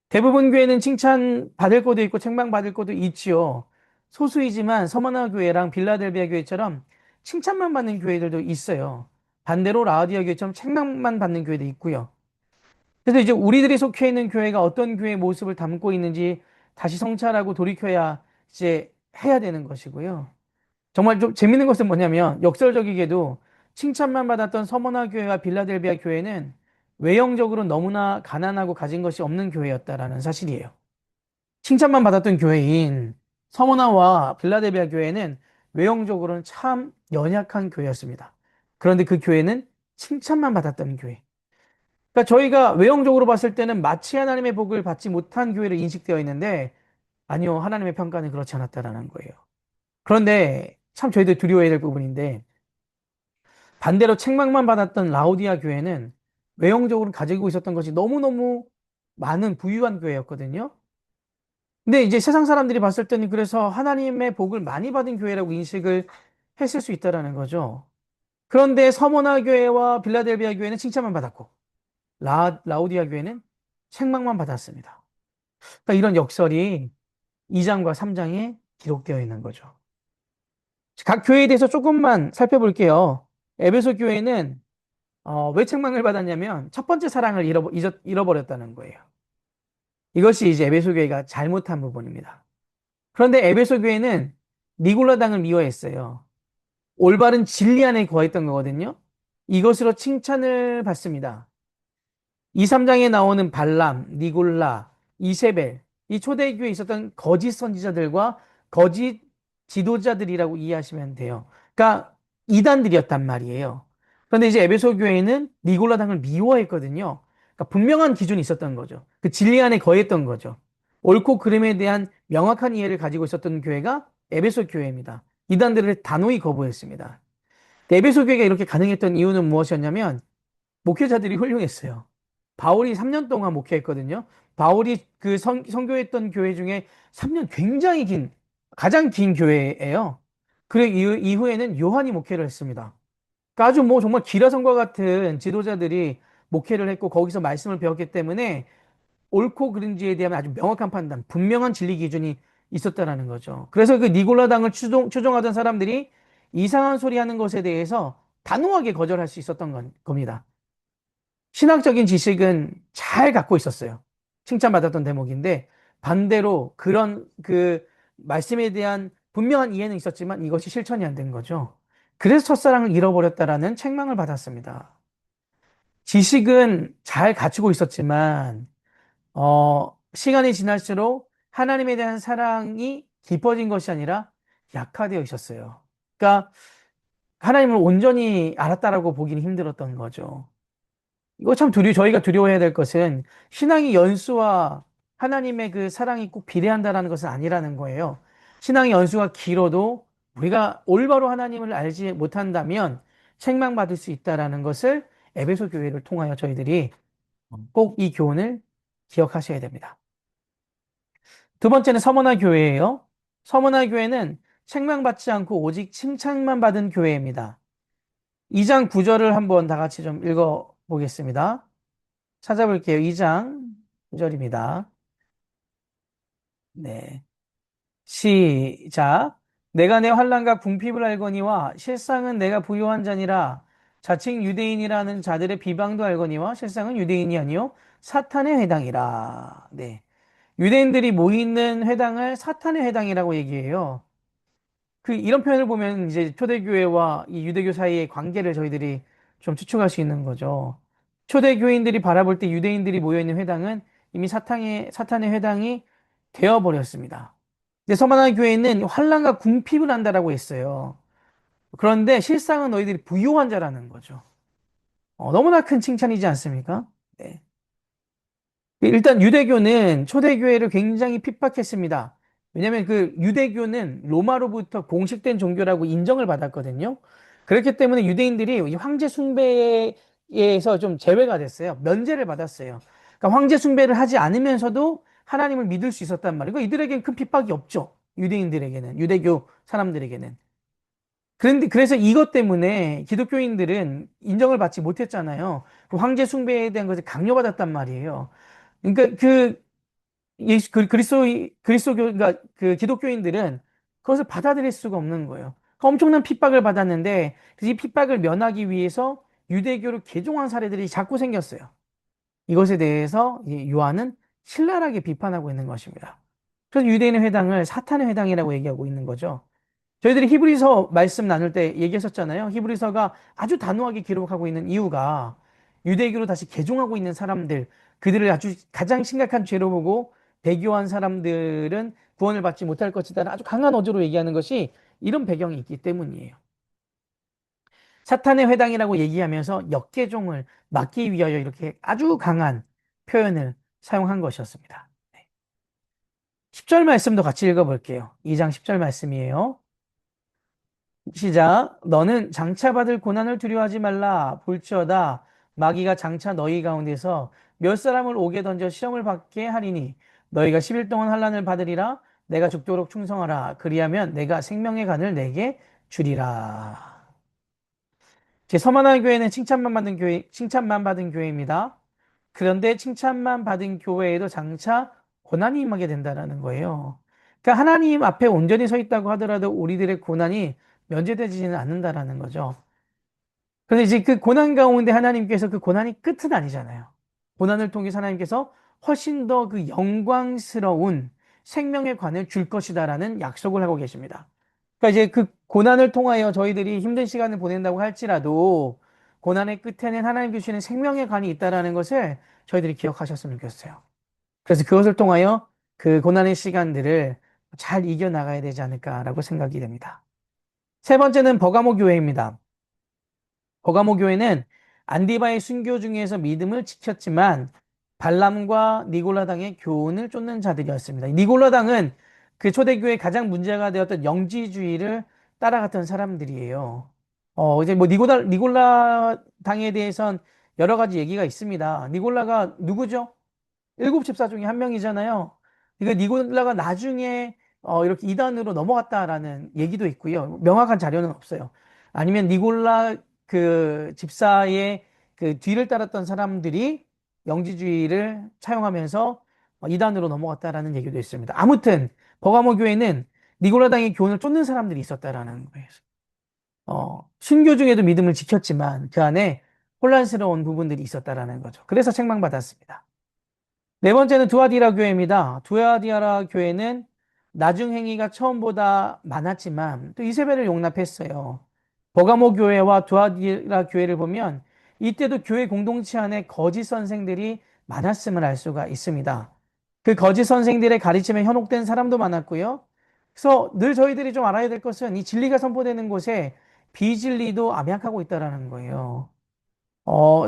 대부분 교회는 칭찬 받을 것도 있고 책망 받을 것도 있지요. 소수이지만 서머나 교회랑 빌라델비아 교회처럼 칭찬만 받는 교회들도 있어요. 반대로 라우디아 교회처럼 책망만 받는 교회도 있고요. 그래서 이제 우리들이 속해 있는 교회가 어떤 교회의 모습을 담고 있는지 다시 성찰하고 돌이켜야 이제 해야 되는 것이고요. 정말 좀 재밌는 것은 뭐냐면 역설적이게도 칭찬만 받았던 서머나 교회와 빌라델비아 교회는 외형적으로 너무나 가난하고 가진 것이 없는 교회였다라는 사실이에요. 칭찬만 받았던 교회인 서머나와 빌라델비아 교회는 외형적으로는 참 연약한 교회였습니다. 그런데 그 교회는 칭찬만 받았던 교회. 그러니까 저희가 외형적으로 봤을 때는 마치 하나님의 복을 받지 못한 교회로 인식되어 있는데 아니요, 하나님의 평가는 그렇지 않았다라는 거예요. 그런데 참 저희들 두려워해야 될 부분인데 반대로 책망만 받았던 라오디아 교회는 외형적으로 가지고 있었던 것이 너무너무 많은 부유한 교회였거든요. 근데 이제 세상 사람들이 봤을 때는 그래서 하나님의 복을 많이 받은 교회라고 인식을 했을 수 있다라는 거죠. 그런데 서머나 교회와 빌라델비아 교회는 칭찬만 받았고 라우디아 교회는 책망만 받았습니다. 그러니까 이런 역설이 2장과 3장에 기록되어 있는 거죠. 각 교회에 대해서 조금만 살펴볼게요. 에베소 교회는 왜 책망을 받았냐면 첫 번째 사랑을 잃어버렸다는 거예요. 이것이 이제 에베소 교회가 잘못한 부분입니다. 그런데 에베소 교회는 니골라당을 미워했어요. 올바른 진리 안에 거했던 거거든요. 이것으로 칭찬을 받습니다. 2, 3장에 나오는 발람, 니골라, 이세벨, 이 초대교회에 있었던 거짓 선지자들과 거짓 지도자들이라고 이해하시면 돼요. 그러니까 이단들이었단 말이에요. 그런데 이제 에베소 교회는 니골라당을 미워했거든요. 그러니까 분명한 기준이 있었던 거죠. 그 진리 안에 거했던 거죠. 옳고 그름에 대한 명확한 이해를 가지고 있었던 교회가 에베소 교회입니다. 이단들을 단호히 거부했습니다. 에베소 교회가 이렇게 가능했던 이유는 무엇이었냐면 목회자들이 훌륭했어요. 바울이 3년 동안 목회했거든요. 바울이 그 선교했던 교회 중에 3년 굉장히 가장 긴 교회예요. 그리고 이후에는 요한이 목회를 했습니다. 그러니까 아주 뭐 정말 기라성과 같은 지도자들이 목회를 했고 거기서 말씀을 배웠기 때문에 옳고 그른지에 대한 아주 명확한 판단, 분명한 진리 기준이 있었다라는 거죠. 그래서 그 니골라당을 추종하던 사람들이 이상한 소리 하는 것에 대해서 단호하게 거절할 수 있었던 겁니다. 신학적인 지식은 잘 갖고 있었어요. 칭찬받았던 대목인데 반대로 그런 그 말씀에 대한 분명한 이해는 있었지만 이것이 실천이 안 된 거죠. 그래서 첫사랑을 잃어버렸다라는 책망을 받았습니다. 지식은 잘 갖추고 있었지만 시간이 지날수록 하나님에 대한 사랑이 깊어진 것이 아니라 약화되어 있었어요. 그러니까 하나님을 온전히 알았다라고 보기는 힘들었던 거죠. 이거 참 저희가 두려워해야 될 것은 신앙의 연수와 하나님의 그 사랑이 꼭 비례한다라는 것은 아니라는 거예요. 신앙의 연수가 길어도 우리가 올바로 하나님을 알지 못한다면 책망받을 수 있다라는 것을 에베소 교회를 통하여 저희들이 꼭 이 교훈을 기억하셔야 됩니다. 두 번째는 서머나 교회예요. 서머나 교회는 책망받지 않고 오직 칭찬만 받은 교회입니다. 2장 9절을 한번 다 같이 좀 읽어 보겠습니다. 찾아볼게요. 2장 9절입니다. 네. 시작. 내가 내 환난과 궁핍을 알거니와 실상은 내가 부요한 자니라. 자칭 유대인이라는 자들의 비방도 알거니와 실상은 유대인이 아니요 사탄의 회당이라. 네. 유대인들이 모이는 회당을 사탄의 회당이라고 얘기해요. 이런 표현을 보면 이제 초대교회와 이 유대교 사이의 관계를 저희들이 좀 추측할 수 있는 거죠. 초대교인들이 바라볼 때 유대인들이 모여있는 회당은 이미 사탄의 회당이 되어버렸습니다. 근데 서만한 교회는 환난과 궁핍을 한다라고 했어요. 그런데 실상은 너희들이 부요한 자라는 거죠. 너무나 큰 칭찬이지 않습니까? 네. 일단 유대교는 초대교회를 굉장히 핍박했습니다. 왜냐하면 그 유대교는 로마로부터 공식된 종교라고 인정을 받았거든요. 그렇기 때문에 유대인들이 이 황제 숭배에서 좀 제외가 됐어요. 면제를 받았어요. 그러니까 황제 숭배를 하지 않으면서도 하나님을 믿을 수 있었단 말이고 이들에게는 큰 핍박이 없죠. 유대인들에게는, 유대교 사람들에게는. 그런데 그래서 이것 때문에 기독교인들은 인정을 받지 못했잖아요. 그 황제 숭배에 대한 것을 강요받았단 말이에요. 그러니까 그 예수 그리스도교 그러니까 그 기독교인들은 그것을 받아들일 수가 없는 거예요. 그 엄청난 핍박을 받았는데 이 핍박을 면하기 위해서 유대교를 개종한 사례들이 자꾸 생겼어요. 이것에 대해서 요한은 신랄하게 비판하고 있는 것입니다. 그래서 유대인의 회당을 사탄의 회당이라고 얘기하고 있는 거죠. 저희들이 히브리서 말씀 나눌 때 얘기했었잖아요. 히브리서가 아주 단호하게 기록하고 있는 이유가 유대교로 다시 개종하고 있는 사람들, 그들을 아주 가장 심각한 죄로 보고 배교한 사람들은 구원을 받지 못할 것이다는 아주 강한 어조로 얘기하는 것이 이런 배경이 있기 때문이에요. 사탄의 회당이라고 얘기하면서 역개종을 막기 위하여 이렇게 아주 강한 표현을 사용한 것이었습니다. 10절 말씀도 같이 읽어볼게요. 2장 10절 말씀이에요. 시작. 너는 장차 받을 고난을 두려워하지 말라. 볼지어다 마귀가 장차 너희 가운데서 몇 사람을 옥에 던져 시험을 받게 하리니 너희가 10일 동안 환난을 받으리라. 내가 죽도록 충성하라. 그리하면 내가 생명의 간을 내게 주리라. 제 서만한 교회는 칭찬만 받은 교회입니다. 그런데 칭찬만 받은 교회에도 장차 고난이 임하게 된다는 거예요. 그러니까 하나님 앞에 온전히 서 있다고 하더라도 우리들의 고난이 면제되지는 않는다라는 거죠. 그런데 이제 그 고난 가운데 하나님께서 그 고난이 끝은 아니잖아요. 고난을 통해서 하나님께서 훨씬 더 그 영광스러운 생명의 관을 줄 것이다라는 약속을 하고 계십니다. 그러니까 이제 그 고난을 통하여 저희들이 힘든 시간을 보낸다고 할지라도 고난의 끝에는 하나님 주시는 생명의 관이 있다라는 것을 저희들이 기억하셨으면 좋겠어요. 그래서 그것을 통하여 그 고난의 시간들을 잘 이겨나가야 되지 않을까라고 생각이 됩니다. 세 번째는 버가모 교회입니다. 버가모 교회는 안디바의 순교 중에서 믿음을 지켰지만 발람과 니골라당의 교훈을 쫓는 자들이었습니다. 니골라당은 그 초대교회의 가장 문제가 되었던 영지주의를 따라갔던 사람들이에요. 이제 뭐 니골라당에 대해선 여러 가지 얘기가 있습니다. 니골라가 누구죠? 일곱 집사 중에 한 명이잖아요. 그러니까 니골라가 나중에 이렇게 이단으로 넘어갔다라는 얘기도 있고요. 명확한 자료는 없어요. 아니면 니골라 그 집사의 그 뒤를 따랐던 사람들이 영지주의를 차용하면서 이단으로 넘어갔다라는 얘기도 있습니다. 아무튼 버가모 교회는 니골라당의 교훈을 쫓는 사람들이 있었다라는 거예요. 순교 중에도 믿음을 지켰지만 그 안에 혼란스러운 부분들이 있었다라는 거죠. 그래서 책망받았습니다. 네 번째는 두아디라 교회입니다. 두아디라 교회는 나중 행위가 처음보다 많았지만 또 이세벨을 용납했어요. 버가모 교회와 두아디라 교회를 보면 이때도 교회 공동체 안에 거짓 선생들이 많았음을 알 수가 있습니다. 그 거짓 선생들의 가르침에 현혹된 사람도 많았고요. 그래서 늘 저희들이 좀 알아야 될 것은 이 진리가 선포되는 곳에 비진리도 암약하고 있다는 거예요.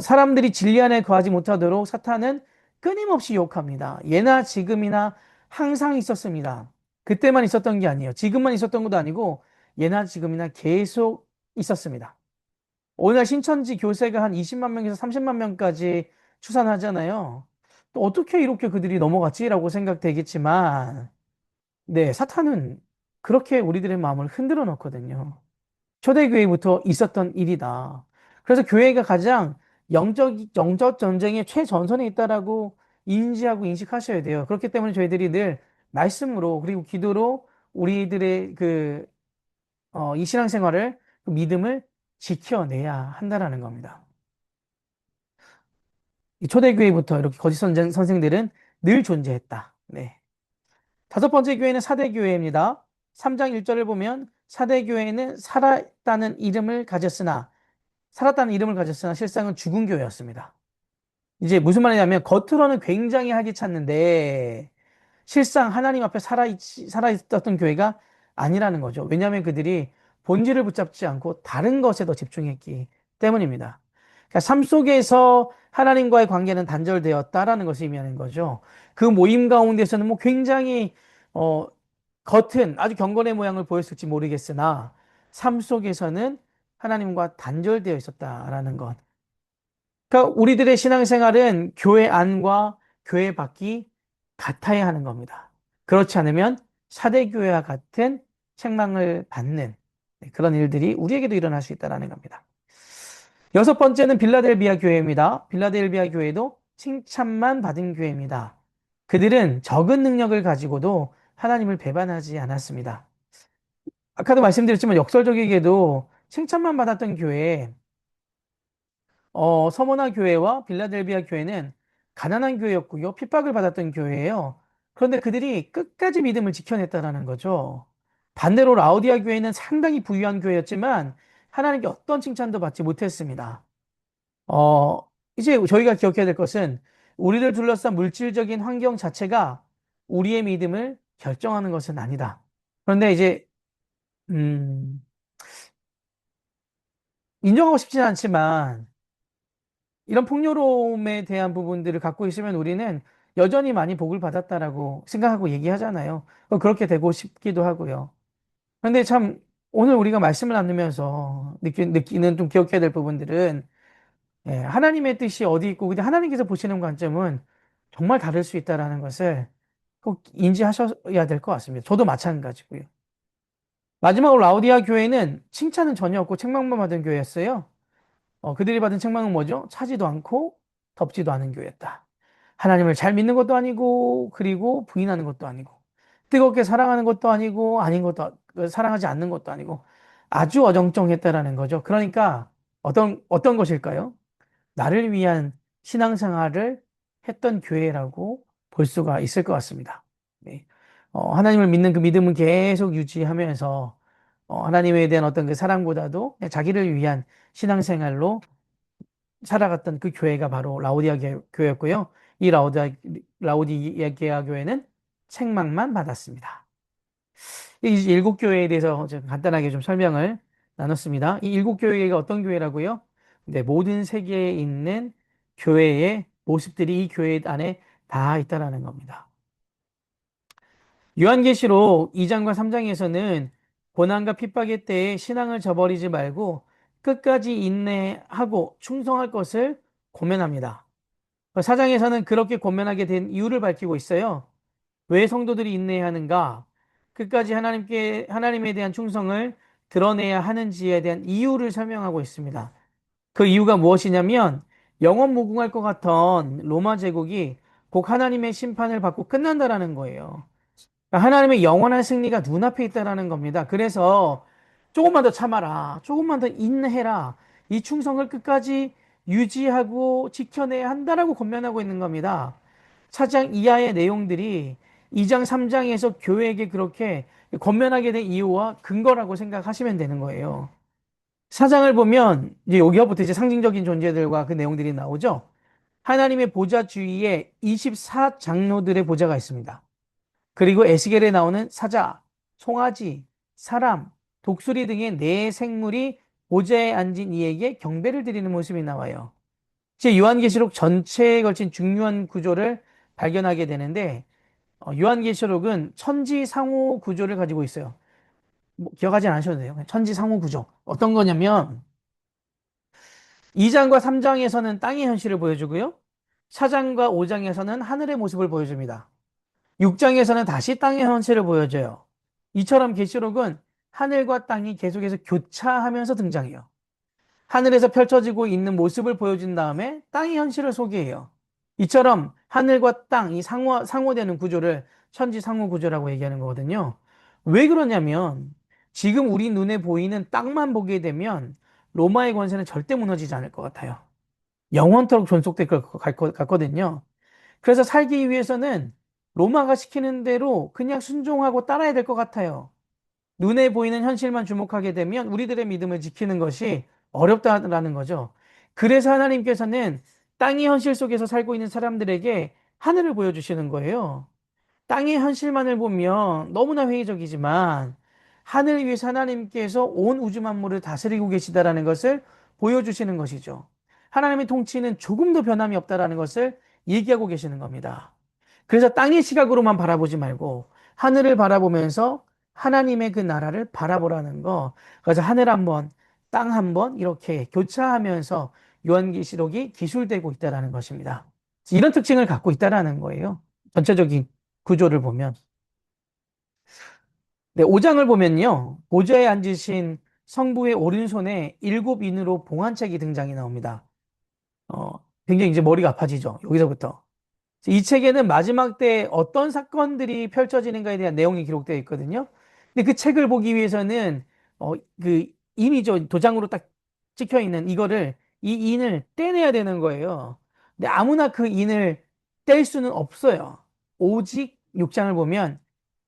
사람들이 진리 안에 거하지 못하도록 사탄은 끊임없이 유혹합니다. 예나 지금이나 항상 있었습니다. 그때만 있었던 게 아니에요. 지금만 있었던 것도 아니고 예나 지금이나 계속 있었습니다. 오늘 신천지 교세가 한 20만 명에서 30만 명까지 추산하잖아요. 또 어떻게 이렇게 그들이 넘어갔지라고 생각되겠지만, 네, 사탄은 그렇게 우리들의 마음을 흔들어 놓거든요. 초대교회부터 있었던 일이다. 그래서 교회가 가장 영적 전쟁의 최전선에 있다라고 인지하고 인식하셔야 돼요. 그렇기 때문에 저희들이 늘 말씀으로 그리고 기도로 우리들의 이 신앙생활을, 그 믿음을 지켜내야 한다라는 겁니다. 이 초대교회부터 이렇게 거짓 선생들은 늘 존재했다. 네. 다섯 번째 교회는 사대교회입니다. 3장 1절을 보면 사대교회는 살았다는 이름을 가졌으나 실상은 죽은 교회였습니다. 이제 무슨 말이냐면 겉으로는 굉장히 활기찼는데 실상 하나님 앞에 살아있었던 교회가 아니라는 거죠. 왜냐하면 그들이 본질을 붙잡지 않고 다른 것에 더 집중했기 때문입니다. 그러니까 삶 속에서 하나님과의 관계는 단절되었다라는 것을 의미하는 거죠. 그 모임 가운데서는 뭐 굉장히 어, 겉은 아주 경건의 모양을 보였을지 모르겠으나 삶 속에서는 하나님과 단절되어 있었다라는 것. 그러니까 우리들의 신앙생활은 교회 안과 교회 밖이 같아야 하는 겁니다. 그렇지 않으면 사대교회와 같은 책망을 받는, 네, 그런 일들이 우리에게도 일어날 수 있다는 겁니다. 여섯 번째는 빌라델비아 교회입니다. 빌라델비아 교회도 칭찬만 받은 교회입니다. 그들은 적은 능력을 가지고도 하나님을 배반하지 않았습니다. 아까도 말씀드렸지만 역설적이게도 칭찬만 받았던 교회, 서머나 교회와 빌라델비아 교회는 가난한 교회였고요. 핍박을 받았던 교회예요. 그런데 그들이 끝까지 믿음을 지켜냈다라는 거죠. 반대로 라오디아 교회는 상당히 부유한 교회였지만 하나님께 어떤 칭찬도 받지 못했습니다. 어, 이제 저희가 기억해야 될 것은 우리를 둘러싼 물질적인 환경 자체가 우리의 믿음을 결정하는 것은 아니다. 그런데 이제 음, 인정하고 싶지는 않지만 이런 풍요로움에 대한 부분들을 갖고 있으면 우리는 여전히 많이 복을 받았다라고 생각하고 얘기하잖아요. 그렇게 되고 싶기도 하고요. 그런데 참 오늘 우리가 말씀을 나누면서 느끼는 좀 기억해야 될 부분들은 예, 하나님의 뜻이 어디 있고 근데 하나님께서 보시는 관점은 정말 다를 수 있다라는 것을 꼭 인지하셔야 될 것 같습니다. 저도 마찬가지고요. 마지막으로 라우디아 교회는 칭찬은 전혀 없고 책망만 받은 교회였어요. 그들이 받은 책망은 뭐죠? 차지도 않고 덥지도 않은 교회였다. 하나님을 잘 믿는 것도 아니고, 그리고 부인하는 것도 아니고, 뜨겁게 사랑하는 것도 아니고, 아닌 것도, 사랑하지 않는 것도 아니고, 아주 어정쩡했다라는 거죠. 그러니까, 어떤 것일까요? 나를 위한 신앙생활을 했던 교회라고 볼 수가 있을 것 같습니다. 네. 하나님을 믿는 그 믿음은 계속 유지하면서, 하나님에 대한 어떤 그 사랑보다도 그냥 자기를 위한 신앙생활로 살아갔던 그 교회가 바로 교회였고요. 이 라오디게아 교회는 책망만 받았습니다. 이 일곱 교회에 대해서 좀 간단하게 좀 설명을 나눴습니다. 이 일곱 교회가 어떤 교회라고요? 네, 모든 세계에 있는 교회의 모습들이 이 교회 안에 다 있다라는 겁니다. 요한계시록 2장과 3장에서는 고난과 핍박의 때에 신앙을 저버리지 말고 끝까지 인내하고 충성할 것을 고면합니다. 4장에서는 그렇게 권면하게 된 이유를 밝히고 있어요. 왜 성도들이 인내해야 하는가? 끝까지 하나님에 대한 충성을 드러내야 하는지에 대한 이유를 설명하고 있습니다. 그 이유가 무엇이냐면 영원 무궁할 것 같던 로마 제국이 곧 하나님의 심판을 받고 끝난다라는 거예요. 그러니까 하나님의 영원한 승리가 눈앞에 있다라는 겁니다. 그래서 조금만 더 참아라. 조금만 더 인내해라. 이 충성을 끝까지 유지하고 지켜내야 한다라고 권면하고 있는 겁니다. 4장 이하의 내용들이 2장, 3장에서 교회에게 그렇게 권면하게 된 이유와 근거라고 생각하시면 되는 거예요. 4장을 보면 이제 여기서부터 이제 상징적인 존재들과 그 내용들이 나오죠. 하나님의 보좌 주위에 24장로들의 보좌가 있습니다. 그리고 에스겔에 나오는 사자, 송아지, 사람, 독수리 등의 네 생물이 보좌에 앉은 이에게 경배를 드리는 모습이 나와요. 이제 요한계시록 전체에 걸친 중요한 구조를 발견하게 되는데 요한계시록은 천지상호 구조를 가지고 있어요. 뭐 기억하지 않으셔도 돼요. 천지상호 구조. 어떤 거냐면 2장과 3장에서는 땅의 현실을 보여주고요. 4장과 5장에서는 하늘의 모습을 보여줍니다. 6장에서는 다시 땅의 현실을 보여줘요. 이처럼 계시록은 하늘과 땅이 계속해서 교차하면서 등장해요. 하늘에서 펼쳐지고 있는 모습을 보여준 다음에 땅의 현실을 소개해요. 이처럼 하늘과 땅이 상호되는 구조를 천지상호 구조라고 얘기하는 거거든요. 왜 그러냐면 지금 우리 눈에 보이는 땅만 보게 되면 로마의 권세는 절대 무너지지 않을 것 같아요. 영원토록 존속될 것 같거든요. 그래서 살기 위해서는 로마가 시키는 대로 그냥 순종하고 따라야 될 것 같아요. 눈에 보이는 현실만 주목하게 되면 우리들의 믿음을 지키는 것이 어렵다라는 거죠. 그래서 하나님께서는 땅의 현실 속에서 살고 있는 사람들에게 하늘을 보여주시는 거예요. 땅의 현실만을 보면 너무나 회의적이지만 하늘 위에서 하나님께서 온 우주 만물을 다스리고 계시다라는 것을 보여주시는 것이죠. 하나님의 통치는 조금도 변함이 없다라는 것을 얘기하고 계시는 겁니다. 그래서 땅의 시각으로만 바라보지 말고 하늘을 바라보면서 하나님의 그 나라를 바라보라는 거. 그래서 하늘 한 번, 땅 한 번 이렇게 교차하면서 요한계시록이 기술되고 있다라는 것입니다. 이런 특징을 갖고 있다라는 거예요. 전체적인 구조를 보면. 네, 5장을 보면요. 보좌에 앉으신 성부의 오른손에 일곱 인으로 봉한 책이 등장이 나옵니다. 어, 굉장히 이제 머리가 아파지죠. 여기서부터. 이 책에는 마지막 때 어떤 사건들이 펼쳐지는가에 대한 내용이 기록되어 있거든요. 근데 그 책을 보기 위해서는 그 인이죠. 도장으로 딱 찍혀 있는 이거를 이 인을 떼내야 되는 거예요. 근데 아무나 그 인을 뗄 수는 없어요. 오직 6장을 보면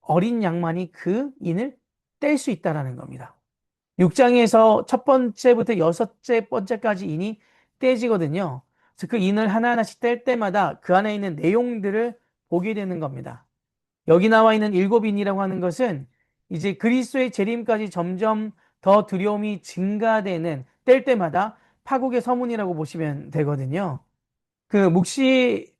어린 양만이 그 인을 뗄 수 있다라는 겁니다. 6장에서 첫 번째부터 여섯째 번째까지 인이 떼지거든요. 그래서 그 인을 하나하나씩 뗄 때마다 그 안에 있는 내용들을 보게 되는 겁니다. 여기 나와 있는 일곱 인이라고 하는 것은 이제 그리스도의 재림까지 점점 더 두려움이 증가되는 뗄 때마다 파국의 서문이라고 보시면 되거든요. 그 묵시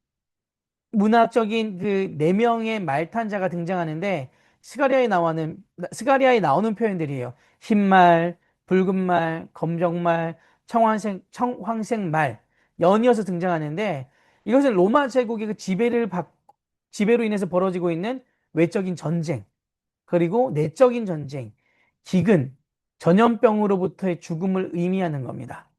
문학적인 그 네 명의 말탄자가 등장하는데 스가리아에 나오는 표현들이에요. 흰말, 붉은말, 검정말, 청황색 말 연이어서 등장하는데 이것은 로마 제국의 그 지배로 인해서 벌어지고 있는 외적인 전쟁, 그리고 내적인 전쟁, 기근, 전염병으로부터의 죽음을 의미하는 겁니다.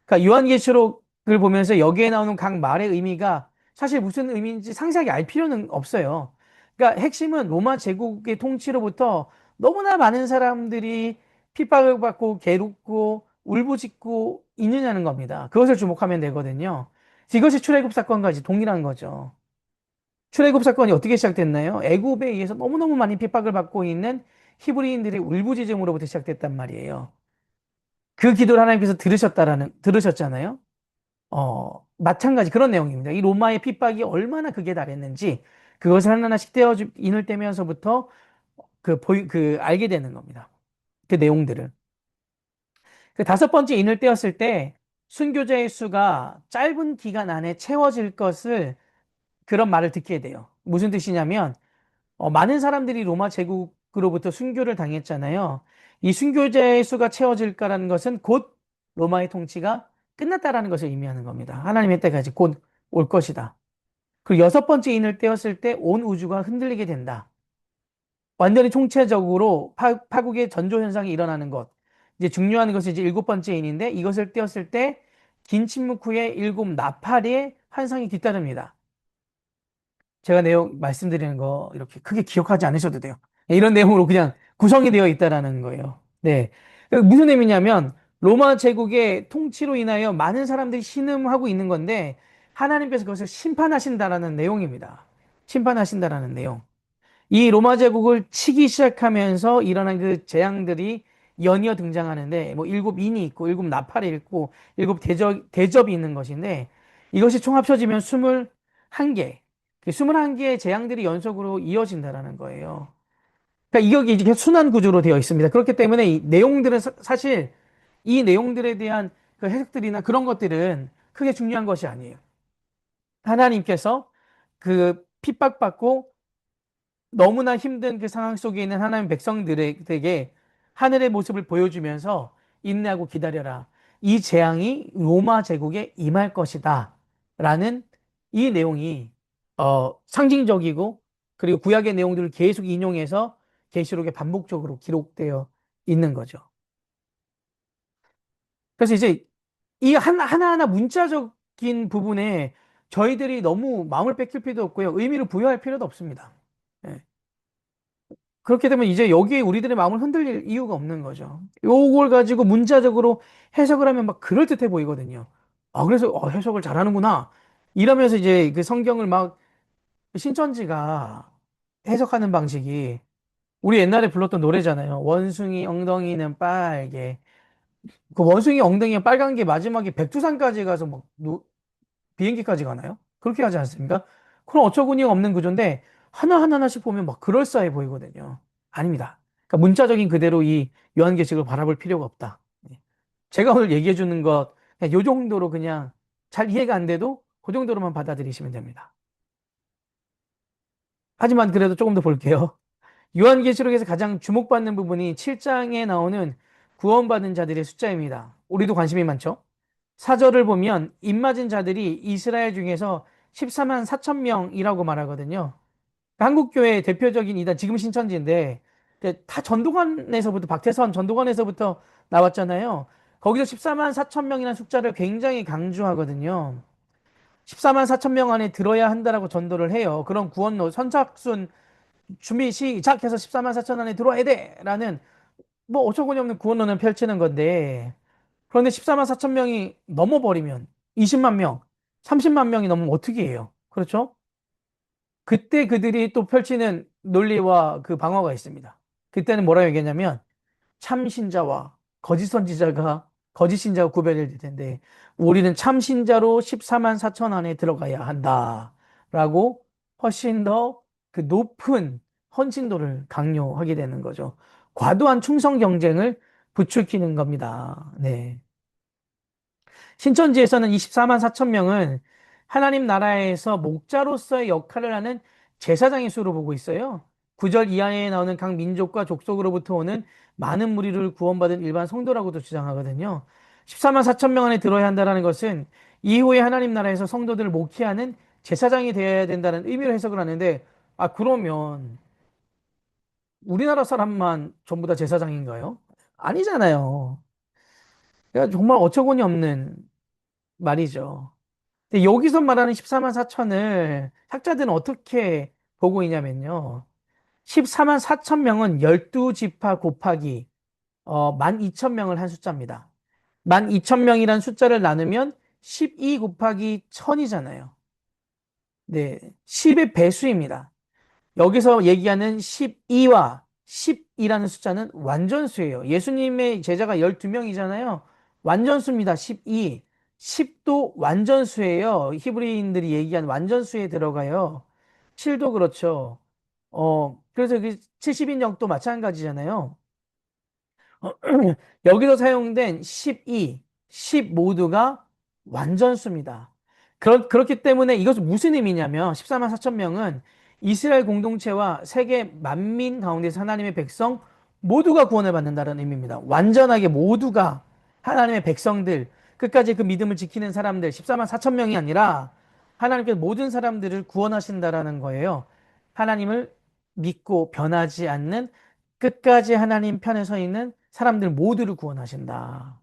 그러니까 요한계시록을 보면서 여기에 나오는 각 말의 의미가 사실 무슨 의미인지 상세하게 알 필요는 없어요. 그러니까 핵심은 로마 제국의 통치로부터 너무나 많은 사람들이 핍박을 받고 괴롭고 울부짖고 있느냐는 겁니다. 그것을 주목하면 되거든요. 이것이 출애굽 사건과 동일한 거죠. 출애굽 사건이 어떻게 시작됐나요? 애굽에 의해서 너무너무 많이 핍박을 받고 있는 히브리인들의 울부짖음으로부터 시작됐단 말이에요. 그 기도를 하나님께서 들으셨잖아요. 마찬가지 그런 내용입니다. 이 로마의 핍박이 얼마나 극에 달했는지 그것을 하나하나씩 인을 떼면서부터 알게 되는 겁니다. 그 내용들을. 그 다섯 번째 인을 떼었을 때 순교자의 수가 짧은 기간 안에 채워질 것을 그런 말을 듣게 돼요. 무슨 뜻이냐면 많은 사람들이 로마 제국으로부터 순교를 당했잖아요. 이 순교자의 수가 채워질까라는 것은 곧 로마의 통치가 끝났다라는 것을 의미하는 겁니다. 하나님의 때까지 곧 올 것이다. 그리고 여섯 번째 인을 떼었을 때 온 우주가 흔들리게 된다. 완전히 총체적으로 파국의 전조 현상이 일어나는 것. 이제 중요한 것이 이제 일곱 번째 인인데 이것을 떼었을 때 긴 침묵 후에 일곱 나팔의 환상이 뒤따릅니다. 제가 내용 말씀드리는 거 이렇게 크게 기억하지 않으셔도 돼요. 이런 내용으로 그냥 구성이 되어 있다라는 거예요. 네. 무슨 의미냐면 로마 제국의 통치로 인하여 많은 사람들이 신음하고 있는 건데 하나님께서 그것을 심판하신다라는 내용입니다. 심판하신다라는 내용. 이 로마 제국을 치기 시작하면서 일어난 그 재앙들이 연이어 등장하는데 뭐 일곱 인이 있고 일곱 나팔이 있고 일곱 대접이 있는 것인데 이것이 총 합쳐지면 21개. 그 21개의 재앙들이 연속으로 이어진다라는 거예요. 그러니까 이게 이제 순환 구조로 되어 있습니다. 그렇기 때문에 이 내용들은 사실 이 내용들에 대한 그 해석들이나 그런 것들은 크게 중요한 것이 아니에요. 하나님께서 그 핍박받고 너무나 힘든 그 상황 속에 있는 하나님 백성들에게 하늘의 모습을 보여주면서 인내하고 기다려라. 이 재앙이 로마 제국에 임할 것이다. 라는 이 내용이 상징적이고 그리고 구약의 내용들을 계속 인용해서 계시록에 반복적으로 기록되어 있는 거죠. 그래서 이제 이 하나하나 문자적인 부분에 저희들이 너무 마음을 뺏길 필요도 없고요. 의미를 부여할 필요도 없습니다. 예. 그렇게 되면 이제 여기에 우리들의 마음을 흔들릴 이유가 없는 거죠. 요걸 가지고 문자적으로 해석을 하면 막 그럴듯해 보이거든요. 아, 그래서 해석을 잘하는구나. 이러면서 이제 그 성경을 막 신천지가 해석하는 방식이 우리 옛날에 불렀던 노래잖아요. 원숭이 엉덩이는 빨개. 그 원숭이 엉덩이가 빨간 게 마지막에 백두산까지 가서 막 비행기까지 가나요? 그렇게 하지 않습니까? 그럼 어처구니가 없는 구조인데 하나하나씩 보면 막 그럴싸해 보이거든요. 아닙니다. 그러니까 문자적인 그대로 이 요한계시록을 바라볼 필요가 없다. 예. 제가 오늘 얘기해 주는 것, 그냥 요 정도로 그냥 잘 이해가 안 돼도 그 정도로만 받아들이시면 됩니다. 하지만 그래도 조금 더 볼게요. 요한계시록에서 가장 주목받는 부분이 7장에 나오는 구원받은 자들의 숫자입니다. 우리도 관심이 많죠? 사절을 보면 입맞은 자들이 이스라엘 중에서 14만 4천 명이라고 말하거든요. 한국교회 대표적인 이단 지금 신천지인데 다 전도관에서부터, 박태선 전도관에서부터 나왔잖아요. 거기서 14만 4천 명이라는 숫자를 굉장히 강조하거든요. 14만 4천 명 안에 들어야 한다라고 전도를 해요. 그런 구원로, 선착순 준비 시작해서 14만 4천 안에 들어와야 돼! 라는 뭐 어처구니 없는 구원론을 펼치는 건데, 그런데 14만 4천 명이 넘어버리면 20만 명, 30만 명이 넘으면 어떻게 해요? 그렇죠? 그때 그들이 또 펼치는 논리와 그 방어가 있습니다. 그때는 뭐라고 얘기했냐면 참 신자와 거짓 선지자가 거짓 신자가 구별이 될 텐데 우리는 참 신자로 14만 4천 안에 들어가야 한다라고 훨씬 더 그 높은 헌신도를 강요하게 되는 거죠. 과도한 충성 경쟁을 부추기는 겁니다. 네. 신천지에서는 24만 4천 명은 하나님 나라에서 목자로서의 역할을 하는 제사장의 수로 보고 있어요. 9절 이하에 나오는 각 민족과 족속으로부터 오는 많은 무리를 구원받은 일반 성도라고도 주장하거든요. 14만 4천 명 안에 들어야 한다는 것은 이후에 하나님 나라에서 성도들을 목회하는 제사장이 되어야 된다는 의미로 해석을 하는데, 아, 그러면 우리나라 사람만 전부 다 제사장인가요? 아니잖아요. 그러니까 정말 어처구니 없는 말이죠. 근데 여기서 말하는 14만 4천을 학자들은 어떻게 보고 있냐면요. 14만 4천 명은 12지파 곱하기 12,000명을 한 숫자입니다. 12,000명이란 숫자를 나누면 12 곱하기 1000이잖아요. 네, 10의 배수입니다. 여기서 얘기하는 12와 10이라는 숫자는 완전수예요. 예수님의 제자가 12명이잖아요. 완전수입니다. 12. 10도 완전수예요. 히브리인들이 얘기한 완전수에 들어가요. 7도 그렇죠. 그래서 그 70인역도 마찬가지잖아요. 여기서 사용된 12, 10 모두가 완전수입니다. 그렇기 때문에 이것은 무슨 의미냐면 14만 4천 명은 이스라엘 공동체와 세계 만민 가운데서 하나님의 백성 모두가 구원을 받는다는 의미입니다. 완전하게 모두가 하나님의 백성들, 끝까지 그 믿음을 지키는 사람들 14만 4천 명이 아니라 하나님께서 모든 사람들을 구원하신다라는 거예요. 하나님을 믿고 변하지 않는 끝까지 하나님 편에 서 있는 사람들 모두를 구원하신다.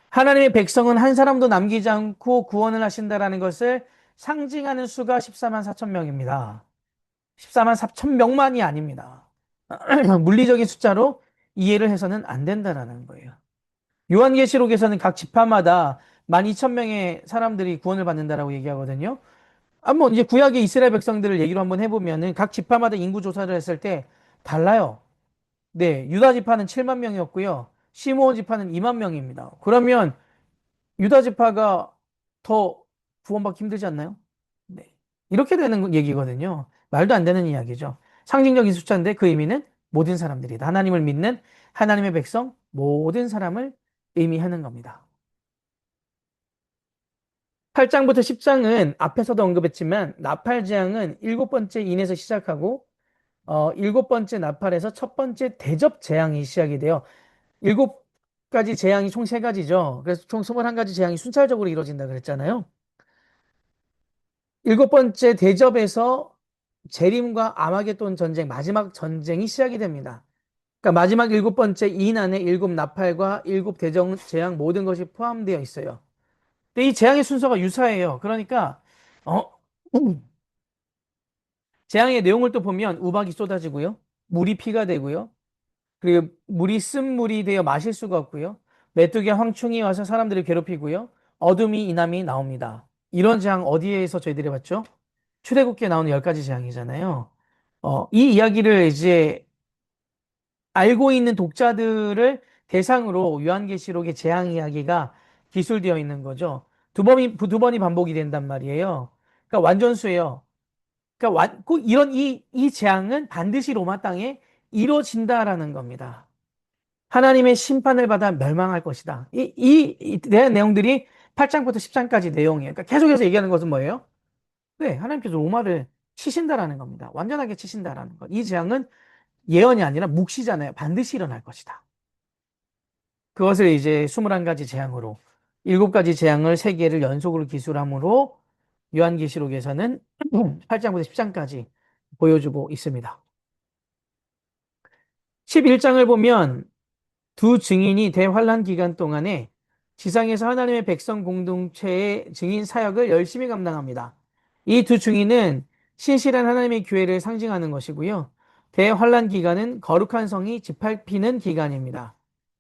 하나님의 백성은 한 사람도 남기지 않고 구원을 하신다라는 것을 상징하는 수가 14만 4천 명입니다. 14만 4천 명만이 아닙니다. 물리적인 숫자로 이해를 해서는 안 된다라는 거예요. 요한계시록에서는 각 지파마다 12,000명의 사람들이 구원을 받는다라고 얘기하거든요. 한번 이제 구약의 이스라엘 백성들을 얘기로 한번 해보면은 각 지파마다 인구 조사를 했을 때 달라요. 네, 유다 지파는 7만 명이었고요. 시므온 지파는 2만 명입니다. 그러면 유다 지파가 더 구원받기 힘들지 않나요? 네. 이렇게 되는 얘기거든요. 말도 안 되는 이야기죠. 상징적인 숫자인데 그 의미는 모든 사람들이다. 하나님을 믿는 하나님의 백성 모든 사람을 의미하는 겁니다. 8장부터 10장은 앞에서도 언급했지만 나팔 재앙은 일곱 번째 인에서 시작하고 일곱 번째 나팔에서 첫 번째 대접 재앙이 시작이 돼요. 일곱 가지 재앙이 총 세 가지죠. 그래서 총 21가지 재앙이 순차적으로 이루어진다 그랬잖아요. 일곱 번째 대접에서 재림과 아마겟돈 전쟁, 마지막 전쟁이 시작이 됩니다. 그러니까 마지막 일곱 번째 인 안에 일곱 나팔과 일곱 대정 재앙 모든 것이 포함되어 있어요. 근데 이 재앙의 순서가 유사해요. 그러니까 어, 재앙의 내용을 또 보면 우박이 쏟아지고요. 물이 피가 되고요. 그리고 물이 쓴물이 되어 마실 수가 없고요. 메뚜기와 황충이 와서 사람들을 괴롭히고요. 어둠이 이남이 나옵니다. 이런 재앙 어디에서 저희들이 봤죠? 출애굽기에 나오는 10가지 재앙이잖아요. 이 이야기를 이제 알고 있는 독자들을 대상으로 요한계시록의 재앙 이야기가 기술되어 있는 거죠. 두 번이 반복이 된단 말이에요. 그러니까 완전수예요. 그러니까 꼭 이런 이 재앙은 반드시 로마 땅에 이루어진다라는 겁니다. 하나님의 심판을 받아 멸망할 것이다. 대한 내용들이 8장부터 10장까지 내용이에요. 그러니까 계속해서 얘기하는 것은 뭐예요? 네, 하나님께서 로마를 치신다라는 겁니다. 완전하게 치신다라는 것. 이 재앙은 예언이 아니라 묵시잖아요. 반드시 일어날 것이다. 그것을 이제 21가지 재앙으로 7가지 재앙을 3개를 연속으로 기술함으로 요한계시록에서는 8장부터 10장까지 보여주고 있습니다. 11장을 보면 두 증인이 대환란 기간 동안에 지상에서 하나님의 백성 공동체의 증인 사역을 열심히 감당합니다. 이 두 증인은 신실한 하나님의 교회를 상징하는 것이고요. 대환란 기간은 거룩한 성이 짓밟히는 기간입니다.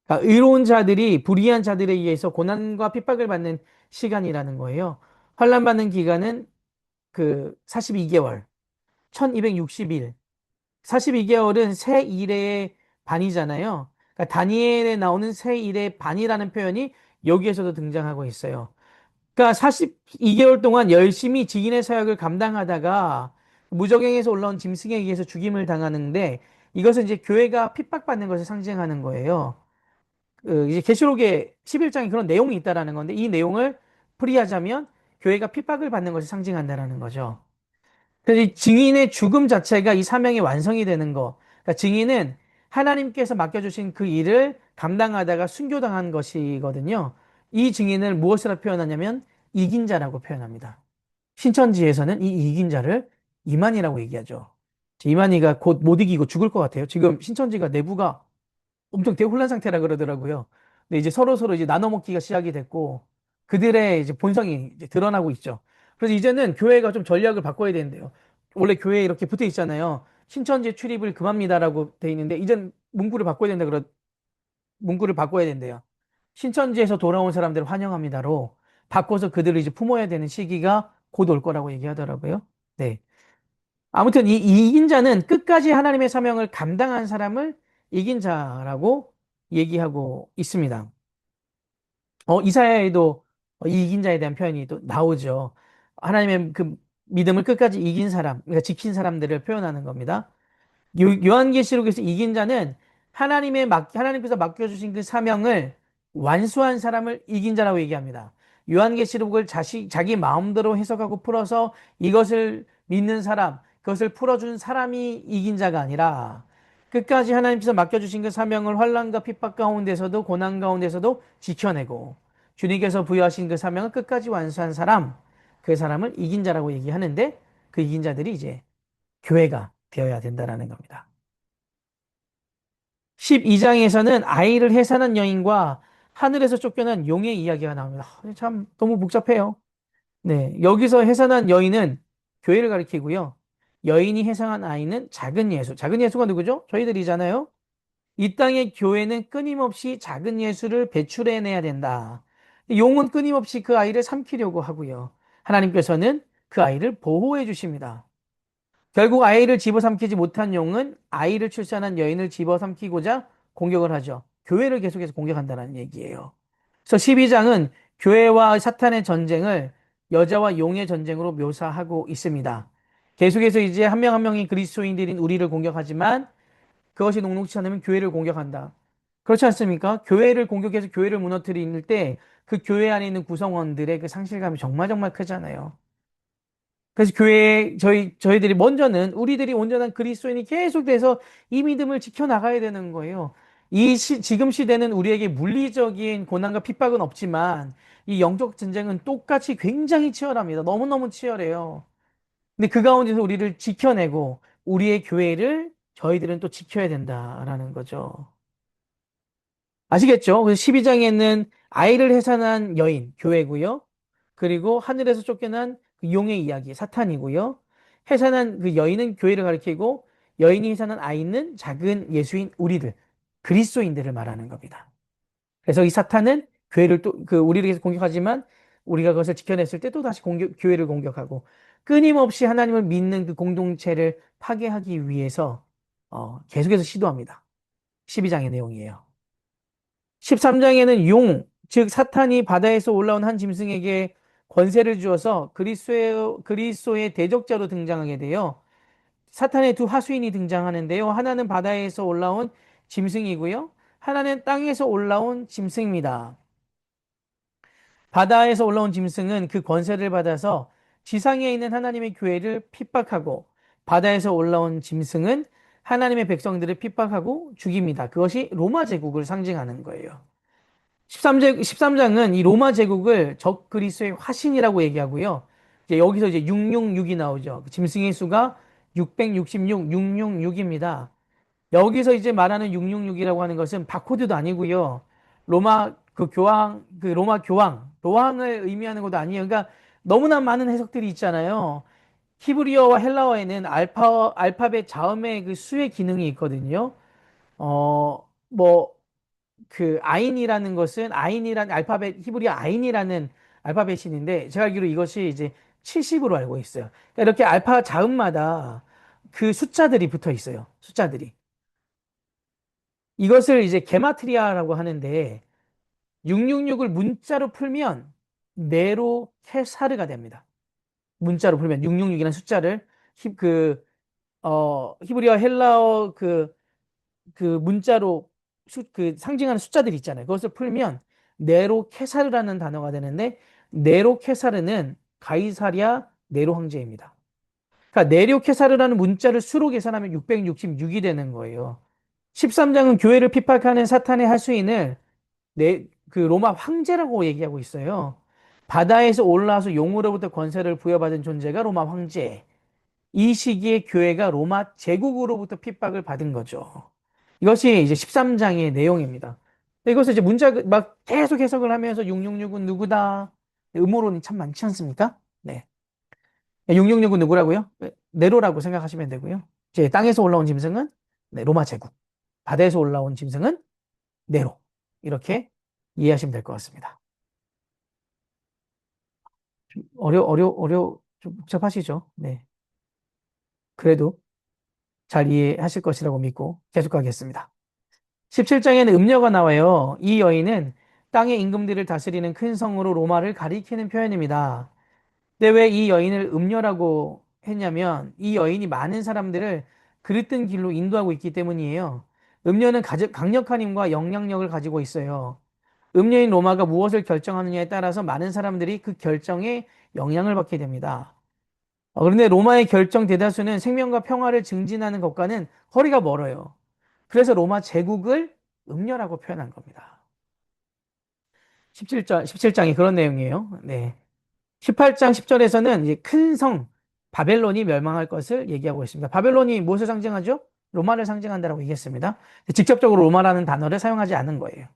그러니까 의로운 자들이 불의한 자들에 의해서 고난과 핍박을 받는 시간이라는 거예요. 환란 받는 기간은 그 42개월, 1260일, 42개월은 새 일의 반이잖아요. 그러니까 다니엘에 나오는 새 일의 반이라는 표현이 여기에서도 등장하고 있어요. 그러니까 42개월 동안 열심히 지인의 사역을 감당하다가 무적행에서 올라온 짐승에 의해서 죽임을 당하는데 이것은 이제 교회가 핍박받는 것을 상징하는 거예요. 이제 계시록에 11장에 그런 내용이 있다라는 건데 이 내용을 풀이하자면 교회가 핍박을 받는 것을 상징한다라는 거죠. 그래서 이 증인의 죽음 자체가 이 사명의 완성이 되는 거. 그러니까 증인은 하나님께서 맡겨주신 그 일을 감당하다가 순교당한 것이거든요. 이 증인을 무엇으로 표현하냐면 이긴 자라고 표현합니다. 신천지에서는 이 이긴 자를 이만희라고 얘기하죠. 이만희가 곧 못 이기고 죽을 것 같아요. 지금 신천지가 내부가 엄청 대혼란 상태라 그러더라고요. 근데 이제 서로 이제 나눠 먹기가 시작이 됐고 그들의 이제 본성이 이제 드러나고 있죠. 그래서 이제는 교회가 좀 전략을 바꿔야 되는데요. 원래 교회에 이렇게 붙어 있잖아요. 신천지 출입을 금합니다라고 돼 있는데 이젠 문구를 바꿔야 된대요. 신천지에서 돌아온 사람들을 환영합니다로 바꿔서 그들을 이제 품어야 되는 시기가 곧 올 거라고 얘기하더라고요. 네. 아무튼 이 이긴 자는 끝까지 하나님의 사명을 감당한 사람을 이긴 자라고 얘기하고 있습니다. 이사야에도 이 이긴 자에 대한 표현이 또 나오죠. 하나님의 그 믿음을 끝까지 이긴 사람, 그러니까 지킨 사람들을 표현하는 겁니다. 요한계시록에서 이긴 자는 하나님께서 맡겨주신 그 사명을 완수한 사람을 이긴 자라고 얘기합니다. 요한계시록을 자기 마음대로 해석하고 풀어서 이것을 믿는 사람, 그것을 풀어준 사람이 이긴 자가 아니라 끝까지 하나님께서 맡겨주신 그 사명을 환난과 핍박 가운데서도 고난 가운데서도 지켜내고 주님께서 부여하신 그 사명을 끝까지 완수한 사람, 그 사람을 이긴 자라고 얘기하는데 그 이긴 자들이 이제 교회가 되어야 된다라는 겁니다. 12장에서는 아이를 해산한 여인과 하늘에서 쫓겨난 용의 이야기가 나옵니다. 참 너무 복잡해요. 네, 여기서 해산한 여인은 교회를 가리키고요. 여인이 해상한 아이는 작은 예수. 작은 예수가 누구죠? 저희들이잖아요. 이 땅의 교회는 끊임없이 작은 예수를 배출해내야 된다. 용은 끊임없이 그 아이를 삼키려고 하고요. 하나님께서는 그 아이를 보호해 주십니다. 결국 아이를 집어삼키지 못한 용은 아이를 출산한 여인을 집어삼키고자 공격을 하죠. 교회를 계속해서 공격한다는 얘기예요. 그래서 12장은 교회와 사탄의 전쟁을 여자와 용의 전쟁으로 묘사하고 있습니다. 계속해서 이제 한 명 한 명이 그리스도인들인 우리를 공격하지만 그것이 녹록치 않으면 교회를 공격한다. 그렇지 않습니까? 교회를 공격해서 교회를 무너뜨릴 때 그 교회 안에 있는 구성원들의 그 상실감이 정말 정말 크잖아요. 그래서 저희들이 먼저는 우리들이 온전한 그리스도인이 계속돼서 이 믿음을 지켜나가야 되는 거예요. 지금 시대는 우리에게 물리적인 고난과 핍박은 없지만 이 영적 전쟁은 똑같이 굉장히 치열합니다. 너무너무 치열해요. 근데 그 가운데서 우리를 지켜내고 우리의 교회를 저희들은 또 지켜야 된다라는 거죠. 아시겠죠? 그래서 12장에는 아이를 해산한 여인, 교회고요. 그리고 하늘에서 쫓겨난 그 용의 이야기, 사탄이고요. 해산한 그 여인은 교회를 가리키고 여인이 해산한 아이는 작은 예수인 우리들, 그리스도인들을 말하는 겁니다. 그래서 이 사탄은 교회를 또, 우리를 계속 공격하지만 우리가 그것을 지켜냈을 때 또 다시 교회를 공격하고 끊임없이 하나님을 믿는 그 공동체를 파괴하기 위해서 계속해서 시도합니다. 12장의 내용이에요. 13장에는 즉 사탄이 바다에서 올라온 한 짐승에게 권세를 주어서 그리스도의 대적자로 등장하게 돼요. 사탄의 두 하수인이 등장하는데요. 하나는 바다에서 올라온 짐승이고요. 하나는 땅에서 올라온 짐승입니다. 바다에서 올라온 짐승은 그 권세를 받아서 지상에 있는 하나님의 교회를 핍박하고 바다에서 올라온 짐승은 하나님의 백성들을 핍박하고 죽입니다. 그것이 로마 제국을 상징하는 거예요. 13장은 이 로마 제국을 적 그리스도의 화신이라고 얘기하고요. 이제 여기서 이제 666이 나오죠. 짐승의 수가 666, 666입니다. 여기서 이제 말하는 666이라고 하는 것은 바코드도 아니고요. 로마 교황을 의미하는 것도 아니에요. 그러니까 너무나 많은 해석들이 있잖아요. 히브리어와 헬라어에는 알파벳 자음의 그 수의 기능이 있거든요. 뭐, 아인이라는 것은 히브리어 아인이라는 알파벳인데 제가 알기로 이것이 이제 70으로 알고 있어요. 그러니까 이렇게 알파 자음마다 그 숫자들이 붙어 있어요. 숫자들이. 이것을 이제 게마트리아라고 하는데 666을 문자로 풀면 네로 케사르가 됩니다. 문자로 풀면 666이라는 숫자를 히브리어 헬라어 그 문자로 상징하는 숫자들이 있잖아요. 그것을 풀면 네로 케사르라는 단어가 되는데 네로 케사르는 가이사랴 네로 황제입니다. 그러니까 네로 케사르라는 문자를 수로 계산하면 666이 되는 거예요. 13장은 교회를 핍박하는 사탄의 하수인을 그 로마 황제라고 얘기하고 있어요. 바다에서 올라와서 용으로부터 권세를 부여받은 존재가 로마 황제. 이 시기에 교회가 로마 제국으로부터 핍박을 받은 거죠. 이것이 이제 13장의 내용입니다. 이것을 이제 막 계속 해석을 하면서 666은 누구다? 음모론이 참 많지 않습니까? 네. 666은 누구라고요? 네로라고 생각하시면 되고요. 이제 땅에서 올라온 짐승은 네, 로마 제국. 바다에서 올라온 짐승은 네로. 이렇게 이해하시면 될 것 같습니다. 좀 복잡하시죠? 네. 그래도 잘 이해하실 것이라고 믿고 계속 가겠습니다. 17장에는 음녀가 나와요. 이 여인은 땅의 임금들을 다스리는 큰 성으로 로마를 가리키는 표현입니다. 근데 왜 이 여인을 음녀라고 했냐면 이 여인이 많은 사람들을 그릇된 길로 인도하고 있기 때문이에요. 음녀는 강력한 힘과 영향력을 가지고 있어요. 음녀인 로마가 무엇을 결정하느냐에 따라서 많은 사람들이 그 결정에 영향을 받게 됩니다. 그런데 로마의 결정 대다수는 생명과 평화를 증진하는 것과는 거리가 멀어요. 그래서 로마 제국을 음녀라고 표현한 겁니다. 17장이 그런 내용이에요. 네. 18장 10절에서는 이제 큰 성, 바벨론이 멸망할 것을 얘기하고 있습니다. 바벨론이 무엇을 상징하죠? 로마를 상징한다고 얘기했습니다. 직접적으로 로마라는 단어를 사용하지 않은 거예요.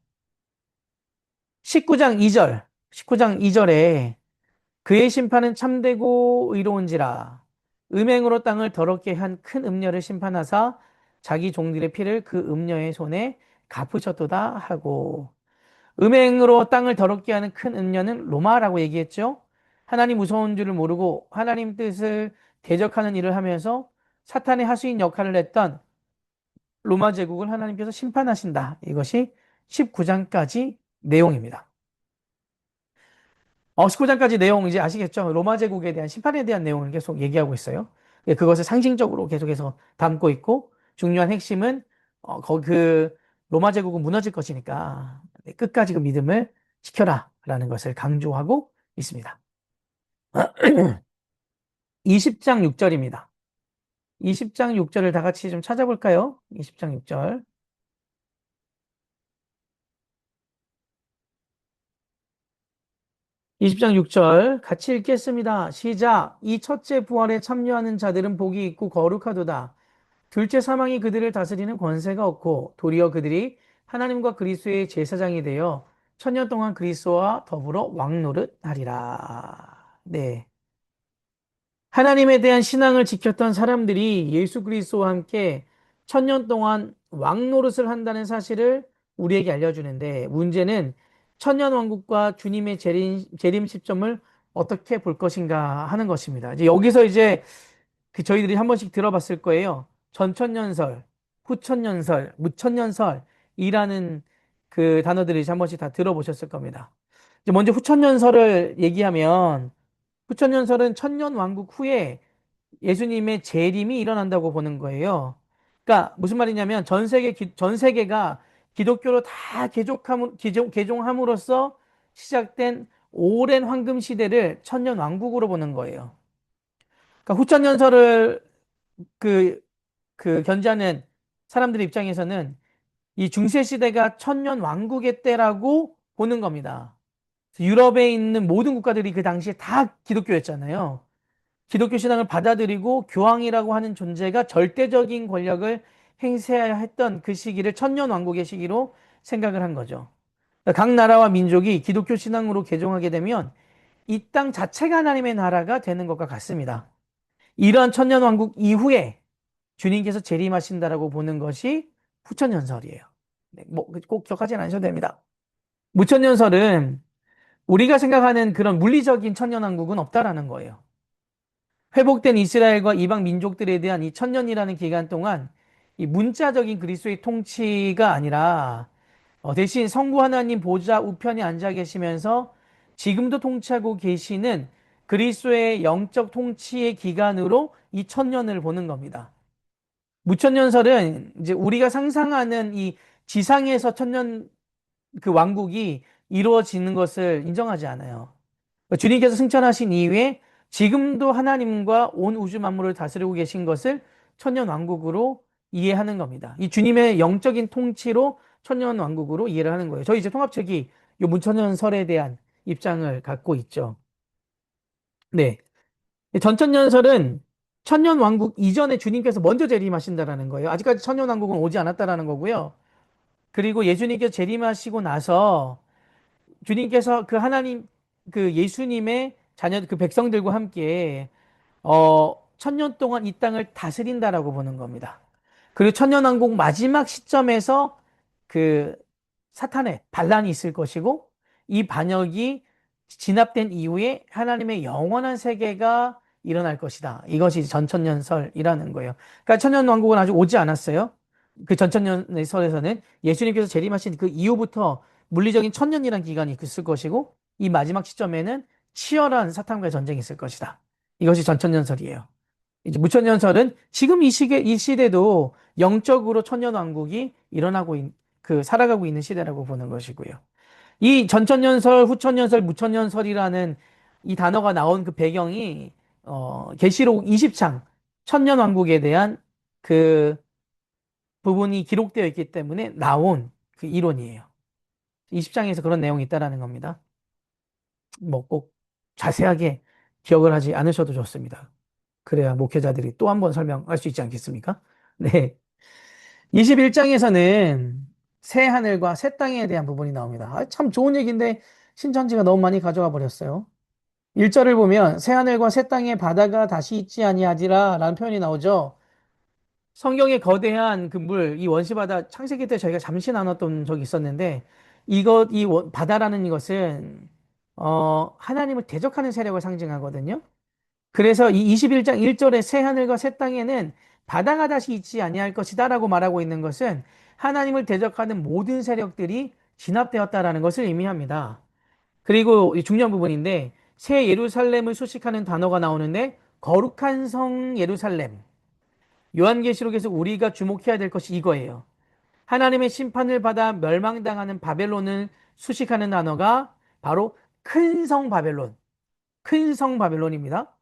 19장 2절, 19장 2절에 그의 심판은 참되고 의로운지라 음행으로 땅을 더럽게 한 큰 음녀를 심판하사 자기 종들의 피를 그 음녀의 손에 갚으셨도다 하고 음행으로 땅을 더럽게 하는 큰 음녀는 로마라고 얘기했죠. 하나님 무서운 줄을 모르고 하나님 뜻을 대적하는 일을 하면서 사탄의 하수인 역할을 했던 로마 제국을 하나님께서 심판하신다. 이것이 19장까지 내용입니다. 19장까지 내용 이제 아시겠죠? 로마 제국에 대한 심판에 대한 내용을 계속 얘기하고 있어요. 예, 그것을 상징적으로 계속해서 담고 있고 중요한 핵심은 로마 제국은 무너질 것이니까 끝까지 그 믿음을 지켜라라는 것을 강조하고 있습니다. 20장 6절입니다. 20장 6절을 다 같이 좀 찾아볼까요? 20장 6절. 20장 6절 같이 읽겠습니다. 시작. 이 첫째 부활에 참여하는 자들은 복이 있고 거룩하도다. 둘째 사망이 그들을 다스리는 권세가 없고 도리어 그들이 하나님과 그리스도의 제사장이 되어 천년 동안 그리스도와 더불어 왕노릇하리라. 네. 하나님에 대한 신앙을 지켰던 사람들이 예수 그리스도와 함께 천년 동안 왕노릇을 한다는 사실을 우리에게 알려주는데 문제는 천년 왕국과 주님의 재림 시점을 어떻게 볼 것인가 하는 것입니다. 이제 여기서 이제 저희들이 한 번씩 들어봤을 거예요. 전천년설, 후천년설, 무천년설이라는 그 단어들을 이제 한 번씩 다 들어보셨을 겁니다. 이제 먼저 후천년설을 얘기하면 후천년설은 천년 왕국 후에 예수님의 재림이 일어난다고 보는 거예요. 그러니까 무슨 말이냐면 전 세계가 기독교로 다 개종함으로써 시작된 오랜 황금 시대를 천년 왕국으로 보는 거예요. 그러니까 후천년설을 그, 견지하는 사람들의 입장에서는 이 중세 시대가 천년 왕국의 때라고 보는 겁니다. 유럽에 있는 모든 국가들이 그 당시에 다 기독교였잖아요. 기독교 신앙을 받아들이고 교황이라고 하는 존재가 절대적인 권력을 행세해야 했던 그 시기를 천년왕국의 시기로 생각을 한 거죠. 그러니까 각 나라와 민족이 기독교 신앙으로 개종하게 되면 이 땅 자체가 하나님의 나라가 되는 것과 같습니다. 이러한 천년왕국 이후에 주님께서 재림하신다라고 보는 것이 후천연설이에요. 네, 뭐꼭 기억하지는 않으셔도 됩니다. 무천년설은 우리가 생각하는 그런 물리적인 천년왕국은 없다라는 거예요. 회복된 이스라엘과 이방 민족들에 대한 이 천년이라는 기간 동안 이 문자적인 그리스도의 통치가 아니라 대신 성부 하나님 보좌 우편에 앉아 계시면서 지금도 통치하고 계시는 그리스도의 영적 통치의 기간으로 이 천년을 보는 겁니다. 무천년설은 이제 우리가 상상하는 이 지상에서 천년 그 왕국이 이루어지는 것을 인정하지 않아요. 주님께서 승천하신 이후에 지금도 하나님과 온 우주 만물을 다스리고 계신 것을 천년 왕국으로 이해하는 겁니다. 이 주님의 영적인 통치로 천년 왕국으로 이해를 하는 거예요. 저희 이제 통합책이 이 문천년설에 대한 입장을 갖고 있죠. 네. 전천년설은 천년 왕국 이전에 주님께서 먼저 재림하신다라는 거예요. 아직까지 천년 왕국은 오지 않았다라는 거고요. 그리고 예수님께서 재림하시고 나서 주님께서 그 하나님, 그 예수님의 자녀, 그 백성들과 함께, 천년 동안 이 땅을 다스린다라고 보는 겁니다. 그리고 천년왕국 마지막 시점에서 그 사탄의 반란이 있을 것이고, 이 반역이 진압된 이후에 하나님의 영원한 세계가 일어날 것이다. 이것이 전천년설이라는 거예요. 그러니까 천년왕국은 아직 오지 않았어요. 그 전천년설에서는 예수님께서 재림하신 그 이후부터 물리적인 천년이라는 기간이 있을 것이고, 이 마지막 시점에는 치열한 사탄과의 전쟁이 있을 것이다. 이것이 전천년설이에요. 이제 무천년설은 지금 이 시대도 영적으로 천년왕국이 살아가고 있는 시대라고 보는 것이고요. 이 전천년설, 후천년설, 무천년설이라는 이 단어가 나온 그 배경이, 계시록 20장, 천년왕국에 대한 그 부분이 기록되어 있기 때문에 나온 그 이론이에요. 20장에서 그런 내용이 있다라는 겁니다. 뭐 꼭 자세하게 기억을 하지 않으셔도 좋습니다. 그래야 목회자들이 또 한 번 설명할 수 있지 않겠습니까? 네. 21장에서는 새 하늘과 새 땅에 대한 부분이 나옵니다. 참 좋은 얘기인데 신천지가 너무 많이 가져가 버렸어요. 1절을 보면 새 하늘과 새 땅에 바다가 다시 있지 아니하리라 라는 표현이 나오죠. 성경의 거대한 그 이 원시바다 창세기 때 저희가 잠시 나눴던 적이 있었는데 바다라는 이것은 하나님을 대적하는 세력을 상징하거든요. 그래서 이 21장 1절의 새 하늘과 새 땅에는 바다가 다시 있지 아니할 것이다라고 말하고 있는 것은 하나님을 대적하는 모든 세력들이 진압되었다라는 것을 의미합니다. 그리고 이 중요한 부분인데 새 예루살렘을 수식하는 단어가 나오는데 거룩한 성 예루살렘. 요한계시록에서 우리가 주목해야 될 것이 이거예요. 하나님의 심판을 받아 멸망당하는 바벨론을 수식하는 단어가 바로 큰 성 바벨론, 큰 성 바벨론입니다.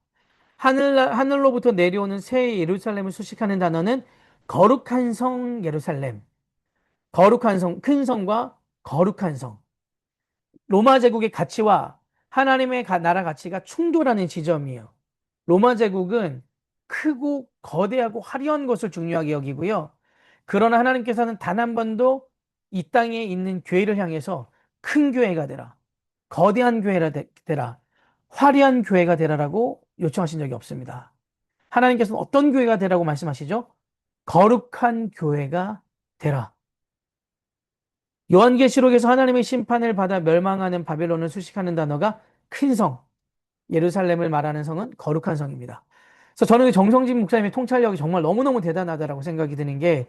하늘로부터 내려오는 새 예루살렘을 수식하는 단어는 거룩한 성 예루살렘, 거룩한 성, 큰 성과 거룩한 성. 로마 제국의 가치와 하나님의 나라 가치가 충돌하는 지점이에요. 로마 제국은 크고 거대하고 화려한 것을 중요하게 여기고요. 그러나 하나님께서는 단 한 번도 이 땅에 있는 교회를 향해서 큰 교회가 되라, 거대한 교회가 되라, 화려한 교회가 되라라고 요청하신 적이 없습니다. 하나님께서는 어떤 교회가 되라고 말씀하시죠? 거룩한 교회가 되라. 요한계시록에서 하나님의 심판을 받아 멸망하는 바벨론을 수식하는 단어가 큰 성, 예루살렘을 말하는 성은 거룩한 성입니다. 그래서 저는 정성진 목사님의 통찰력이 정말 너무너무 대단하다라고 생각이 드는 게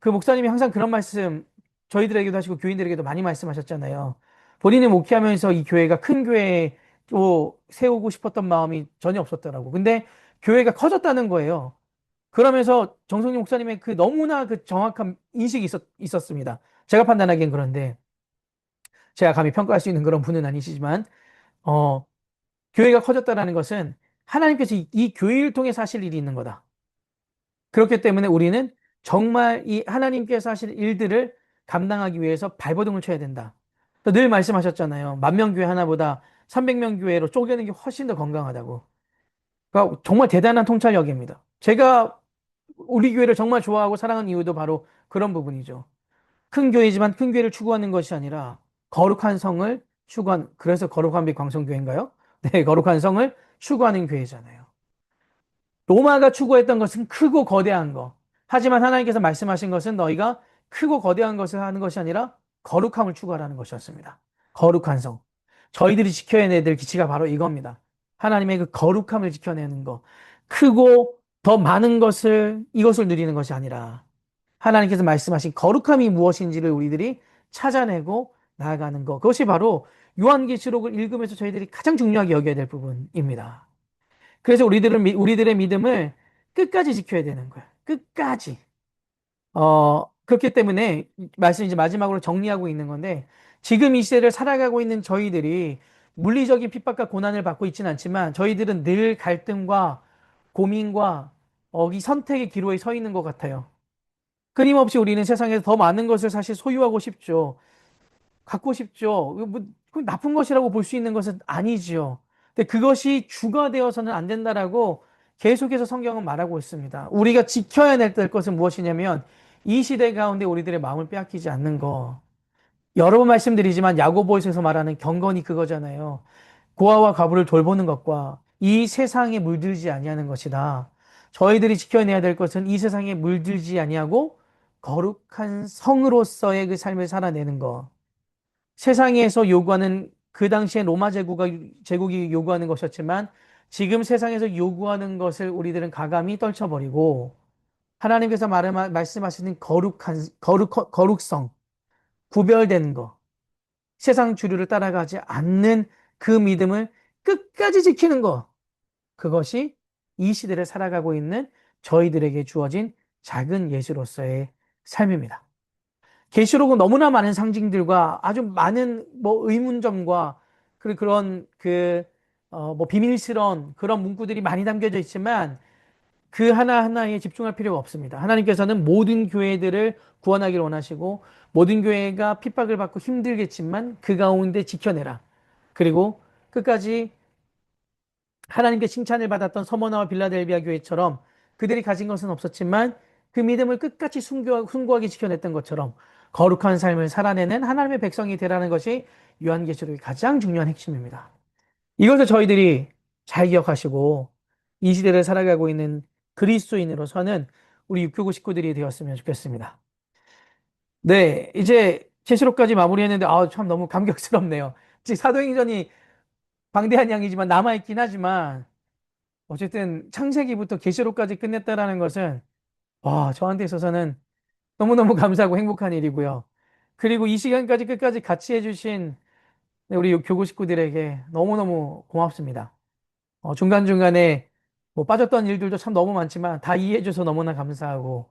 그 목사님이 항상 그런 말씀 저희들에게도 하시고 교인들에게도 많이 말씀하셨잖아요. 본인이 목회하면서 이 교회가 큰 교회로 세우고 싶었던 마음이 전혀 없었더라고. 근데 교회가 커졌다는 거예요. 그러면서 정성진 목사님의 그 너무나 그 정확한 인식이 있었습니다. 제가 판단하기엔 그런데 제가 감히 평가할 수 있는 그런 분은 아니시지만 어, 교회가 커졌다는 것은 하나님께서 이 교회를 통해 하실 일이 있는 거다. 그렇기 때문에 우리는 정말 이 하나님께서 하실 일들을 감당하기 위해서 발버둥을 쳐야 된다. 늘 말씀하셨잖아요. 10,000명 교회 하나보다 300명 교회로 쪼개는 게 훨씬 더 건강하다고. 그러니까 정말 대단한 통찰력입니다. 제가 우리 교회를 정말 좋아하고 사랑하는 이유도 바로 그런 부분이죠. 큰 교회지만 큰 교회를 추구하는 것이 아니라 거룩한 성을 추구한, 그래서 거룩한 빛 광성교회인가요? 네, 거룩한 성을 추구하는 교회잖아요. 로마가 추구했던 것은 크고 거대한 거. 하지만 하나님께서 말씀하신 것은 너희가 크고 거대한 것을 하는 것이 아니라 거룩함을 추구하라는 것이었습니다. 거룩한 성. 저희들이 지켜야 될 기치가 바로 이겁니다. 하나님의 그 거룩함을 지켜내는 것. 크고 더 많은 것을, 이것을 누리는 것이 아니라 하나님께서 말씀하신 거룩함이 무엇인지를 우리들이 찾아내고 나아가는 것. 그것이 바로 요한계시록을 읽으면서 저희들이 가장 중요하게 여겨야 될 부분입니다. 그래서 우리들의 믿음을 끝까지 지켜야 되는 거예요. 끝까지. 그렇기 때문에 말씀 이제 마지막으로 정리하고 있는 건데 지금 이 시대를 살아가고 있는 저희들이 물리적인 핍박과 고난을 받고 있지는 않지만 저희들은 늘 갈등과 고민과 이 선택의 기로에 서 있는 것 같아요. 끊임없이 우리는 세상에서 더 많은 것을 사실 소유하고 싶죠. 갖고 싶죠. 그 나쁜 것이라고 볼 수 있는 것은 아니지요. 근데 그것이 주가 되어서는 안 된다라고 계속해서 성경은 말하고 있습니다. 우리가 지켜야 될 것은 무엇이냐면 이 시대 가운데 우리들의 마음을 빼앗기지 않는 거. 여러 번 말씀드리지만 야고보서에서 말하는 경건이 그거잖아요. 고아와 과부를 돌보는 것과 이 세상에 물들지 아니하는 것이다. 저희들이 지켜내야 될 것은 이 세상에 물들지 아니하고 거룩한 성으로서의 그 삶을 살아내는 것. 세상에서 요구하는 그 당시에 로마 제국이 요구하는 것이었지만 지금 세상에서 요구하는 것을 우리들은 가감히 떨쳐버리고 하나님께서 말씀하시는 거룩성, 구별된 것, 세상 주류를 따라가지 않는 그 믿음을 끝까지 지키는 것. 그것이 이 시대를 살아가고 있는 저희들에게 주어진 작은 예수로서의 삶입니다. 계시록은 너무나 많은 상징들과 아주 많은 뭐 의문점과 그런 뭐 비밀스러운 그런 문구들이 많이 담겨져 있지만 그 하나하나에 집중할 필요가 없습니다. 하나님께서는 모든 교회들을 구원하기를 원하시고 모든 교회가 핍박을 받고 힘들겠지만 그 가운데 지켜내라. 그리고 끝까지 하나님께 칭찬을 받았던 서머나와 빌라델비아 교회처럼 그들이 가진 것은 없었지만 그 믿음을 끝까지 숭고하게 지켜냈던 것처럼 거룩한 삶을 살아내는 하나님의 백성이 되라는 것이 요한계시록의 가장 중요한 핵심입니다. 이것을 저희들이 잘 기억하시고 이 시대를 살아가고 있는 그리스도인으로서는 우리 육교구 식구들이 되었으면 좋겠습니다. 네, 이제 계시록까지 마무리했는데 참 너무 감격스럽네요. 즉 사도행전이 방대한 양이지만 남아있긴 하지만 어쨌든 창세기부터 계시록까지 끝냈다라는 것은 저한테 있어서는 너무너무 감사하고 행복한 일이고요. 그리고 이 시간까지 끝까지 같이 해주신 우리 교구 식구들에게 너무너무 고맙습니다. 중간중간에 뭐 빠졌던 일들도 참 너무 많지만 다 이해해줘서 너무나 감사하고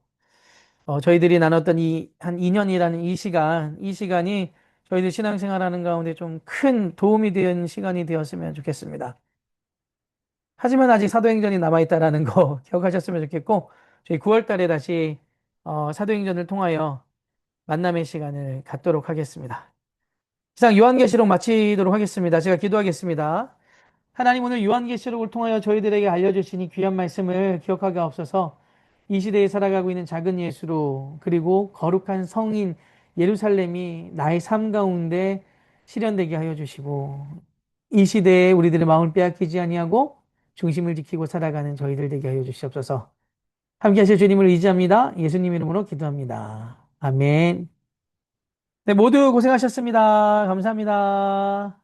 저희들이 나눴던 한 2년이라는 이 시간이 저희들 신앙생활하는 가운데 좀 큰 도움이 되는 시간이 되었으면 좋겠습니다. 하지만 아직 사도행전이 남아있다라는 거 기억하셨으면 좋겠고, 저희 9월 달에 다시 사도행전을 통하여 만남의 시간을 갖도록 하겠습니다. 이상 요한계시록 마치도록 하겠습니다. 제가 기도하겠습니다. 하나님 오늘 요한계시록을 통하여 저희들에게 알려주신 이 귀한 말씀을 기억하게 없어서 이 시대에 살아가고 있는 작은 예수로 그리고 거룩한 성인 예루살렘이 나의 삶 가운데 실현되게 하여 주시고 이 시대에 우리들의 마음을 빼앗기지 아니하고 중심을 지키고 살아가는 저희들 되게 하여 주시옵소서. 함께 하실 주님을 의지합니다. 예수님 이름으로 기도합니다. 아멘. 네, 모두 고생하셨습니다. 감사합니다.